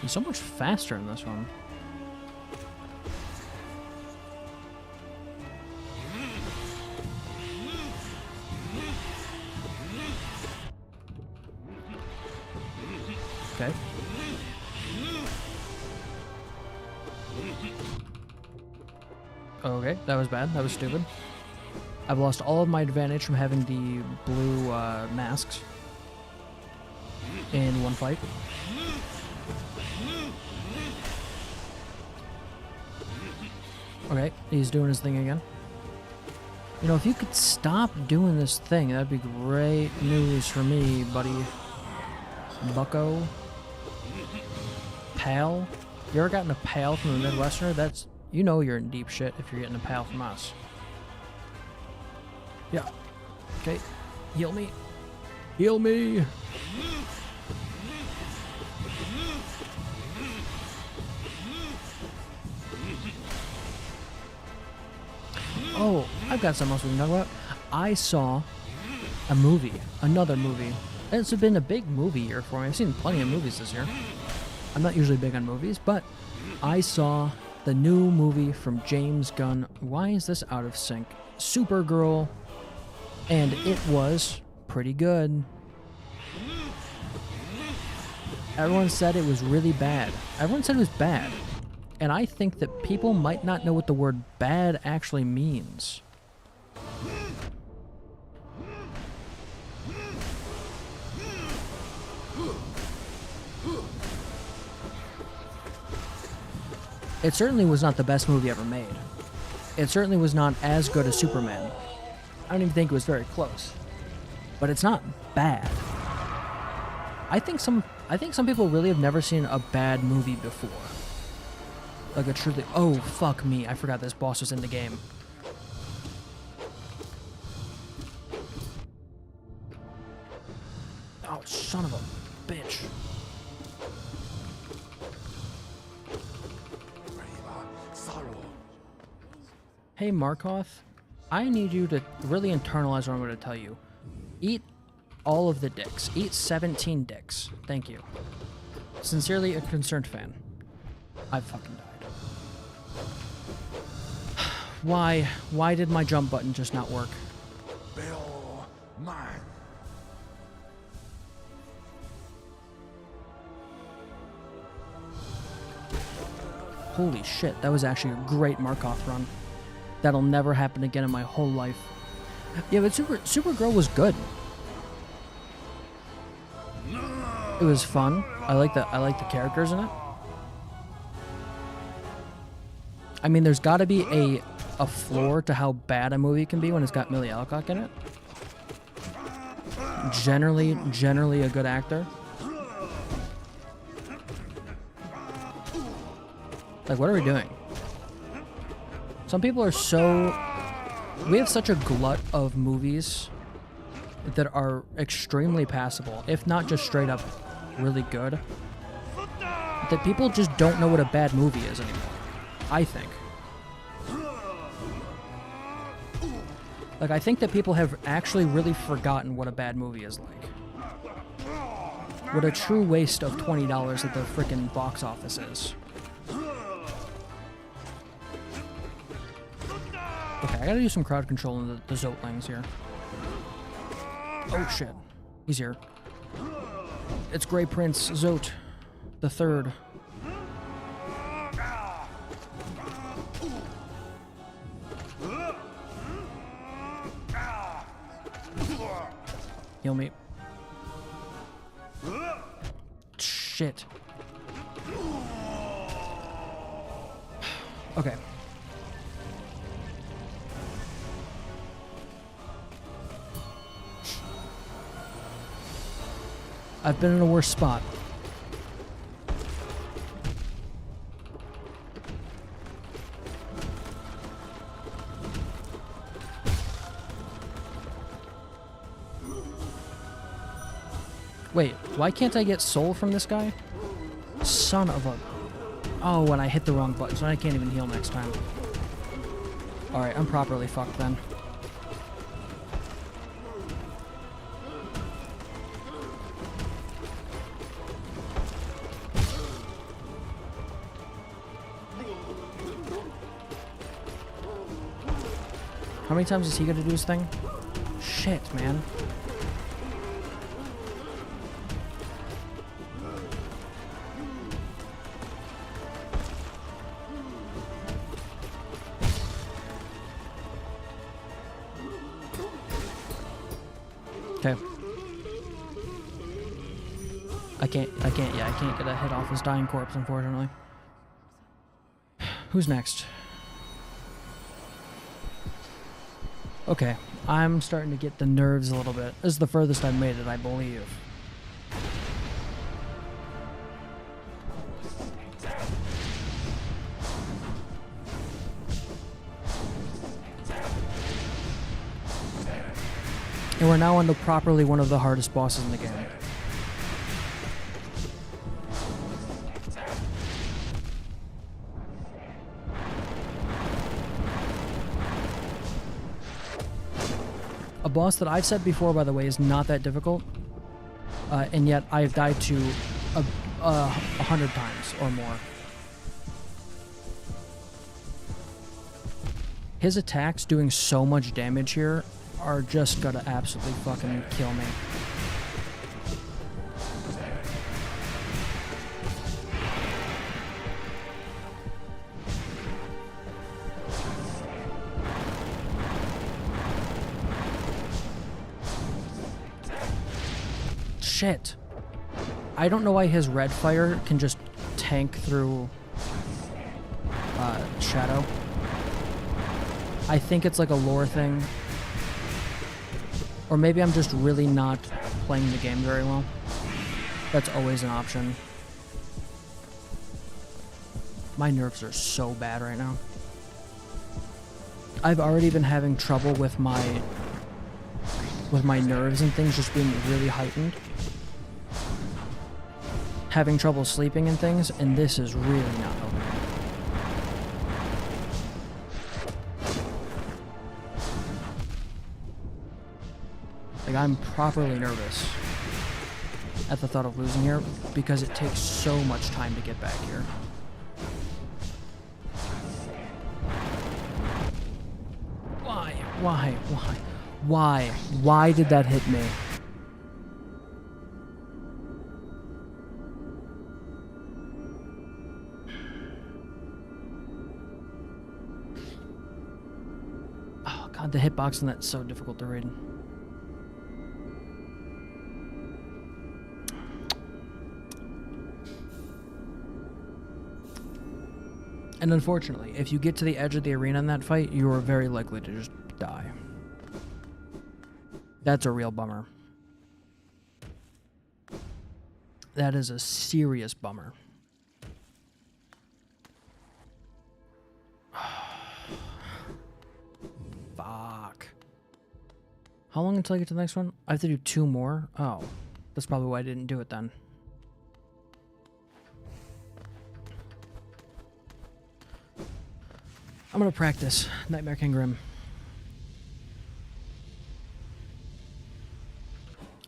He's so much faster in this one. Okay. Okay, that was bad. That was stupid. I've lost all of my advantage from having the blue masks in one fight. Okay, he's doing his thing again. You know, if you could stop doing this thing, that'd be great news for me, buddy. Bucko. Pal. You ever gotten a pal from a Midwesterner? That's, you know you're in deep shit if you're getting a pal from us. Yeah. Okay. Heal me. Heal me. Oh, I've got something else we can talk about. I saw a movie, another movie. It's been a big movie year for me. I've seen plenty of movies this year. I'm not usually big on movies, but I saw the new movie from James Gunn. Why is this out of sync? Supergirl, and it was pretty good. Everyone said it was really bad. Everyone said it was bad. And I think that people might not know what the word bad actually means. It certainly was not the best movie ever made. It certainly was not as good as Superman. I don't even think it was very close. But it's not bad. I think some people really have never seen a bad movie before. Like a truly... Oh, fuck me. I forgot this boss was in the game. Oh, son of a bitch. Hey, Markoth. I need you to really internalize what I'm going to tell you. Eat all of the dicks. Eat 17 dicks. Thank you. Sincerely, a concerned fan. I fucking died. Why did my jump button just not work? Bill, mine. Holy shit, that was actually a great Markoth run. That'll never happen again in my whole life. Yeah, but Supergirl was good. It was fun. I like the characters in it. I mean, there's got to be a floor to how bad a movie can be when it's got Millie Alcock in it. Generally a good actor. Like, what are we doing? Some people are so... We have such a glut of movies that are extremely passable, if not just straight up really good, that people just don't know what a bad movie is anymore. I think. Like, I think that people have actually really forgotten what a bad movie is like. What a true waste of $20 at the frickin' box office is. Okay. I gotta do some crowd control in the Zotlings here. Oh shit. He's here. It's Grey Prince Zot the Third. Heal me. Shit. Okay. I've been in a worse spot. Wait, why can't I get soul from this guy? Son of a... Oh, and I hit the wrong button, so I can't even heal next time. Alright, I'm properly fucked then. How many times is he gonna do his thing? Shit, man. Okay. I can't get a hit off his dying corpse, unfortunately. Who's next? Okay, I'm starting to get the nerves a little bit. This is the furthest I've made it, I believe. And we're now on to properly one of the hardest bosses in the game. A boss that I've said before, by the way, is not that difficult, and yet I've died to 100 times or more. His attacks doing so much damage here are just gonna absolutely fucking kill me. Shit. I don't know why his red fire can just tank through Shadow. I think it's like a lore thing. Or maybe I'm just really not playing the game very well. That's always an option. My nerves are so bad right now. I've already been having trouble with my nerves and things just being really heightened. Having trouble sleeping and things, and this is really not helping. Like, I'm properly nervous at the thought of losing here because it takes so much time to get back here. Why did that hit me? Oh god, the hitbox on that's so difficult to read. And unfortunately, if you get to the edge of the arena in that fight, you are very likely to just die. That's a real bummer. That is a serious bummer. Fuck. How long until I get to the next one? I have to do 2 more? Oh. That's probably why I didn't do it then. I'm gonna practice Nightmare King Grim.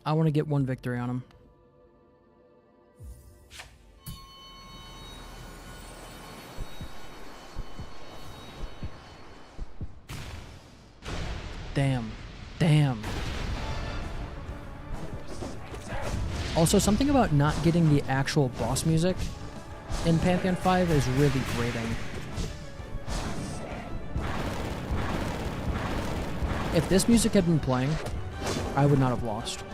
I want to get 1 victory on him. Also, something about not getting the actual boss music in Pantheon 5 is really grating. If this music had been playing, I would not have lost.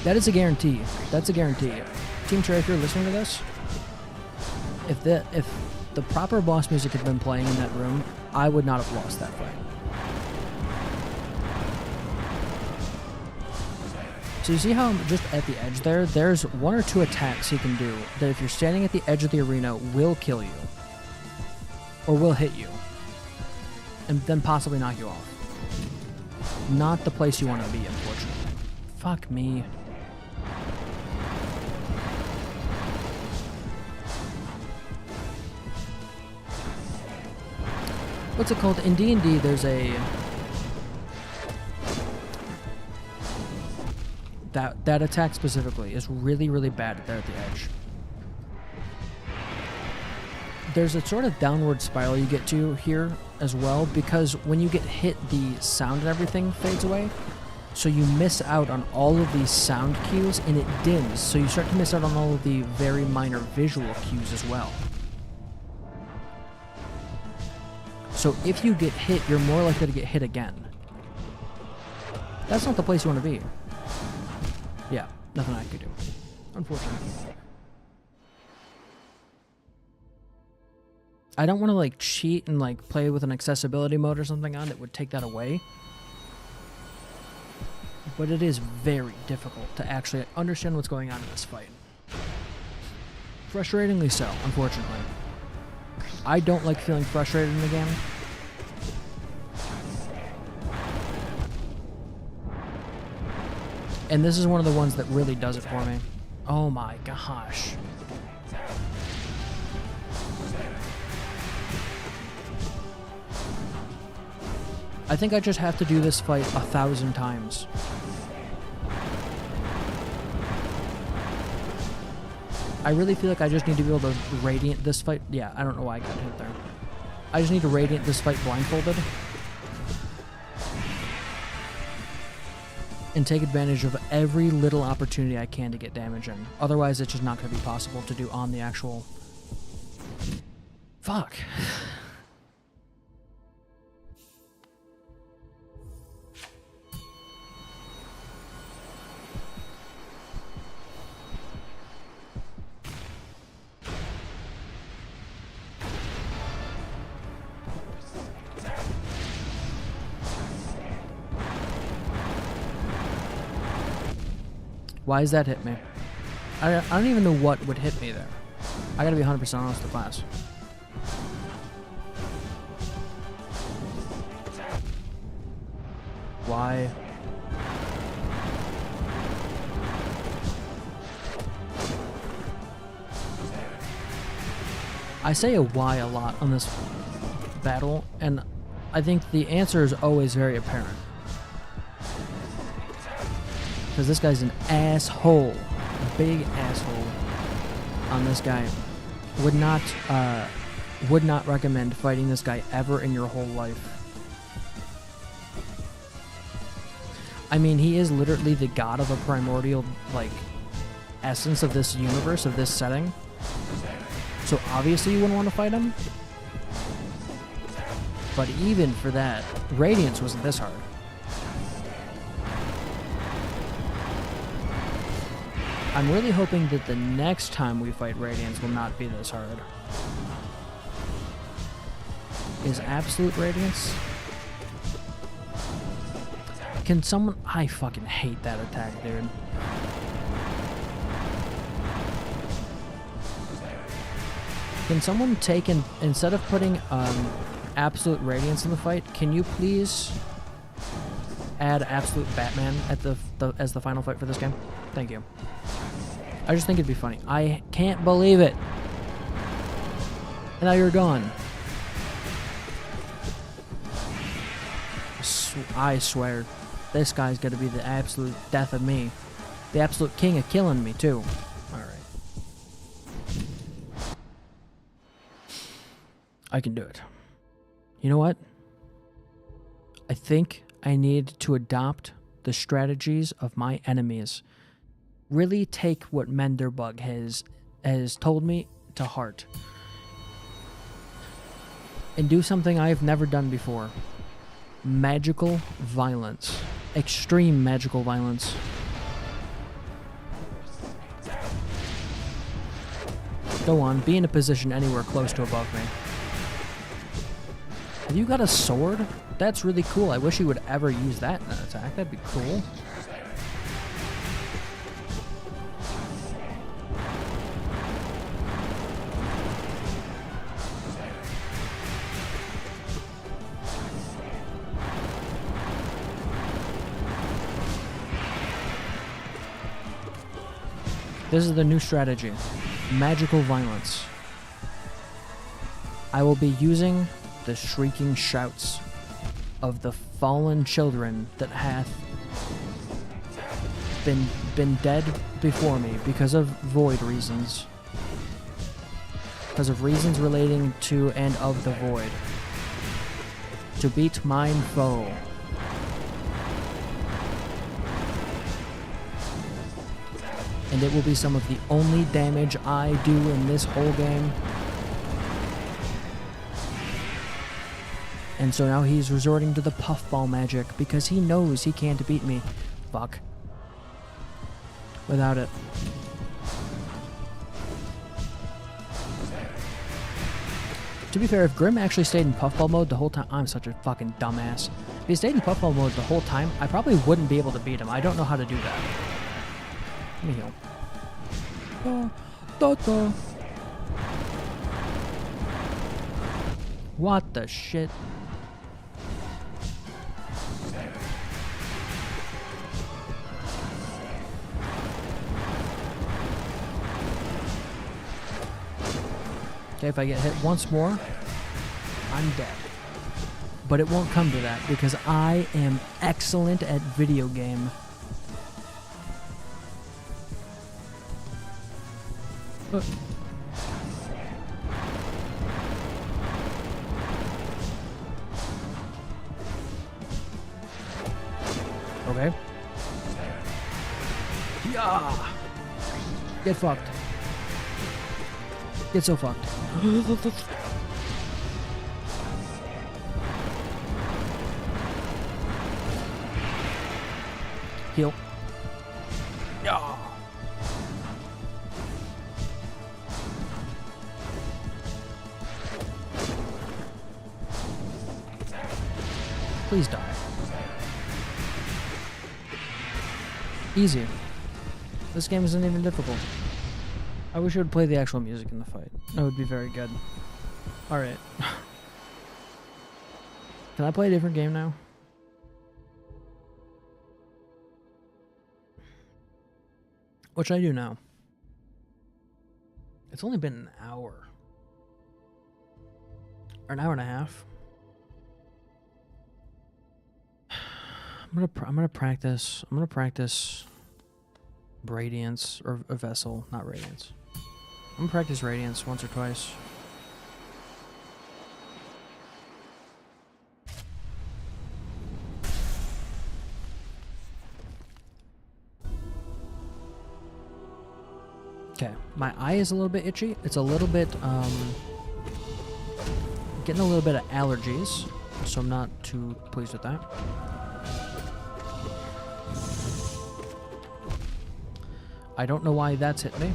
That is a guarantee. That's a guarantee. Team Trey, if you're listening to this, if the proper boss music had been playing in that room, I would not have lost that fight. So you see how I'm just at the edge there? There's 1 or 2 attacks he can do that if you're standing at the edge of the arena will kill you. Or will hit you. And then possibly knock you off. Not the place you want to be, unfortunately. Fuck me. What's it called? In D&D, there's a... That attack specifically is really, really bad there at the edge. There's a sort of downward spiral you get to here as well, because when you get hit, the sound and everything fades away. So you miss out on all of these sound cues, and it dims. So you start to miss out on all of the very minor visual cues as well. So if you get hit, you're more likely to get hit again. That's not the place you want to be. Yeah, nothing I could do, unfortunately. I don't want to like cheat and like play with an accessibility mode or something on that would take that away. But it is very difficult to actually understand what's going on in this fight. Frustratingly so, unfortunately. I don't like feeling frustrated in the game. And this is one of the ones that really does it for me. Oh my gosh. I think I just have to do this fight 1,000 times. I really feel like I just need to be able to radiant this fight. Yeah, I don't know why I got hit there. I just need to radiant this fight blindfolded. And take advantage of every little opportunity I can to get damage in. Otherwise, it's just not going to be possible to do on the actual... Fuck. Why does that hit me? I don't even know what would hit me there. I gotta be 100% honest with the class. Why? I say a why a lot on this battle, and I think the answer is always very apparent. Because this guy's an asshole. A big asshole on this guy. Would not recommend fighting this guy ever in your whole life. I mean, he is literally the god of a primordial, like, essence of this universe, of this setting. So obviously you wouldn't want to fight him. But even for that, Radiance wasn't this hard. I'm really hoping that the next time we fight Radiance will not be this hard. Is Absolute Radiance? Can someone... I fucking hate that attack, dude. Can someone take and... Instead of putting Absolute Radiance in the fight, can you please add Absolute Batman at as the final fight for this game? Thank you. I just think it'd be funny. I can't believe it. And now you're gone. I swear, this guy's gonna be the absolute death of me. The absolute king of killing me, too. Alright. I can do it. You know what? I think I need to adopt the strategies of my enemies really take what Menderbug has told me to heart and do something I've never done before. Magical violence. Extreme magical violence. Go on, be in a position anywhere close to above me. Have you got a sword? That's really cool. I wish you would ever use that in an attack. That'd be cool. This is the new strategy. Magical violence. I will be using the shrieking shouts of the fallen children that hath been dead before me because of void reasons. Because of reasons relating to and of the void. To beat mine foe. And it will be some of the only damage I do in this whole game. And so now he's resorting to the puffball magic because he knows he can't beat me. Fuck. Without it. To be fair, if Grim actually stayed in puffball mode the whole time, I'm such a fucking dumbass. If he stayed in puffball mode the whole time, I probably wouldn't be able to beat him. I don't know how to do that. Let me heal. What the shit? Okay, if I get hit once more, I'm dead. But it won't come to that because I am excellent at video game. Okay. Yeah. Get fucked. Get so fucked. Heal. Yeah. Please die. Easy. This game isn't even difficult. I wish I would play the actual music in the fight. That would be very good. Alright. Can I play a different game now? What should I do now? It's only been an hour. Or an hour and a half. I'm gonna practice Radiance or a Vessel, not Radiance. I'm gonna practice Radiance once or twice. Okay, my eye is a little bit itchy. It's a little bit getting a little bit of allergies, so I'm not too pleased with that. I don't know why that's hit me.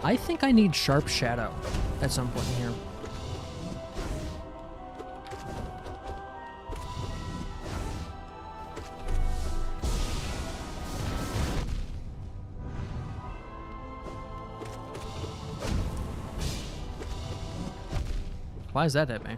I think I need Sharp Shadow at some point here. Why is that hit me?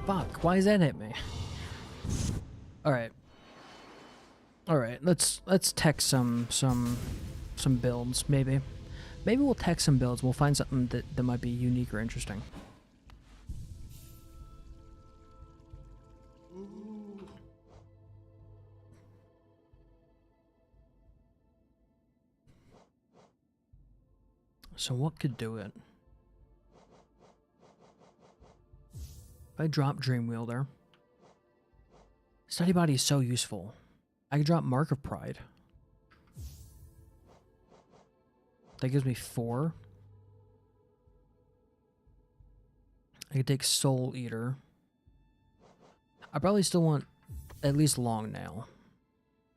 Fuck, why is that hit me? Alright. All right, let's tech some builds. Maybe we'll tech some builds. We'll find something that might be unique or interesting. So what could do it? If I drop Dream Wielder, Study Body is so useful. I could drop Mark of Pride. That gives me 4. I could take Soul Eater. I probably still want at least Long Nail.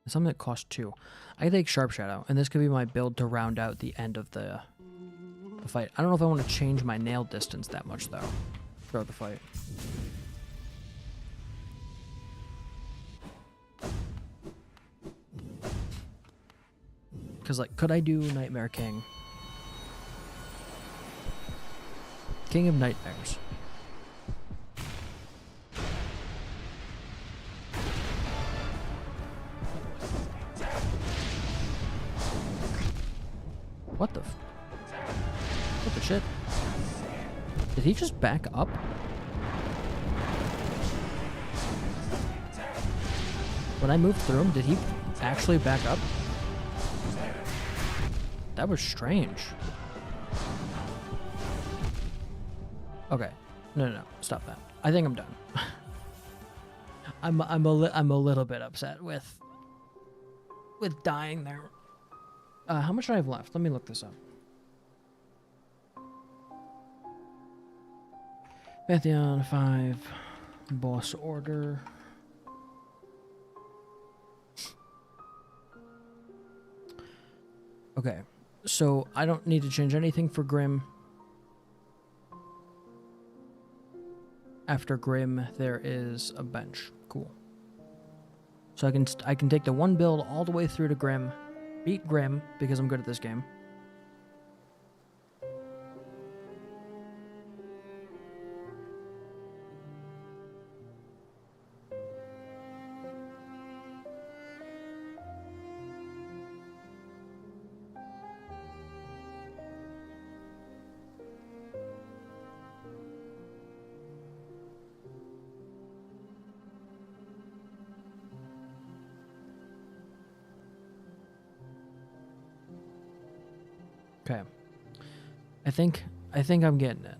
Something that costs 2. I could take Sharp Shadow, and this could be my build to round out the end of the fight. I don't know if I want to change my nail distance that much, though, throughout the fight. Because, like, could I do Nightmare King? King of Nightmares. What the what the shit? Did he just back up? When I moved through him, did he actually back up? That was strange. Okay. No. Stop that. I think I'm done. I'm a little bit upset with dying there. How much do I have left? Let me look this up. Pantheon 5. Boss order. Okay. So I don't need to change anything for Grim. After Grim, there is a bench. Cool. So I can take the one build all the way through to Grim, beat Grim because I'm good at this game. Okay. I think I'm getting it.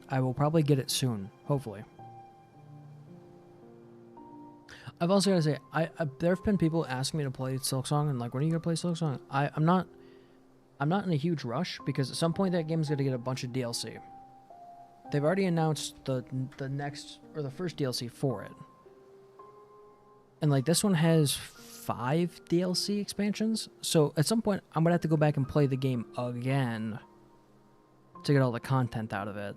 I will probably get it soon, hopefully. I've also got to say, there have been people asking me to play Silksong and like, when are you gonna play Silksong? I'm not in a huge rush because at some point that game's gonna get a bunch of DLC. They've already announced the next or the first DLC for it. And like this one has 5 DLC expansions. So at some point I'm going to have to go back and play the game again to get all the content out of it.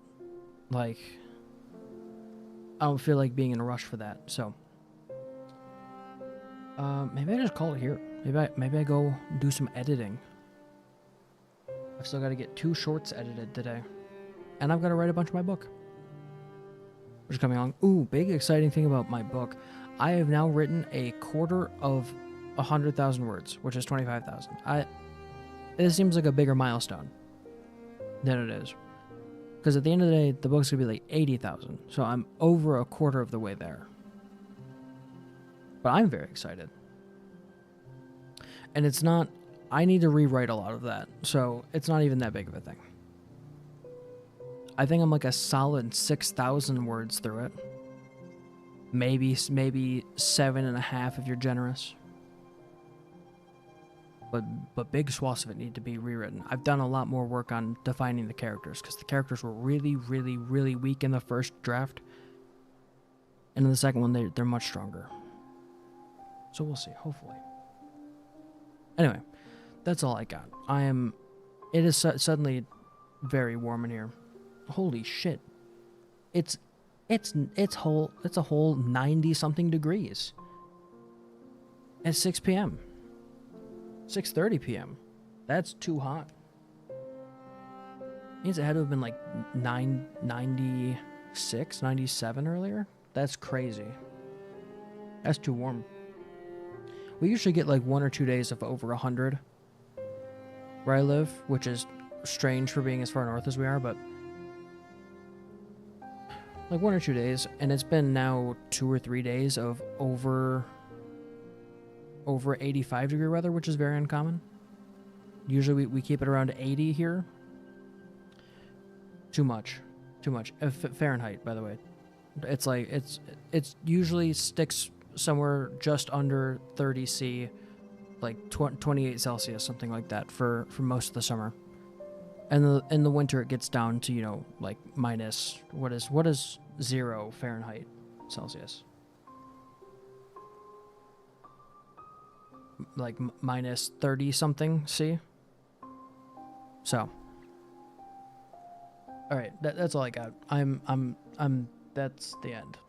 Like I don't feel like being in a rush for that. So maybe I just call it here. Maybe I go do some editing. I've still got to get 2 shorts edited today. And I've got to write a bunch of my book, which is coming along. Ooh, big exciting thing about my book. I have now written a quarter of 100,000 words, which is 25,000. This seems like a bigger milestone than it is. Because at the end of the day, the book's going to be like 80,000. So I'm over a quarter of the way there. But I'm very excited. And it's not, I need to rewrite a lot of that. So it's not even that big of a thing. I think I'm like a solid 6,000 words through it. Maybe 7.5 if you're generous. But big swaths of it need to be rewritten. I've done a lot more work on defining the characters because the characters were really, really, really weak in the first draft. And in the second one, they're much stronger. So we'll see, hopefully. Anyway, that's all I got. It is suddenly very warm in here. Holy shit. It's a whole 90 something degrees at 6 p.m. 6:30 p.m. That's too hot. Means it had to have been like 96, 97 earlier. That's crazy. That's too warm. We usually get like 1 or 2 days of over 100 where I live, which is strange for being as far north as we are, but like 1 or 2 days, and it's been now 2 or 3 days of over 85-degree weather, which is very uncommon. Usually we keep it around 80 here. Too much. Fahrenheit, by the way. It's like it's usually sticks somewhere just under 30 C, like 28 Celsius, something like that for most of the summer. And in the winter it gets down to, you know, like minus what is 0 Fahrenheit Celsius? Like minus 30 something C. So, all right, that's all I got. That's the end.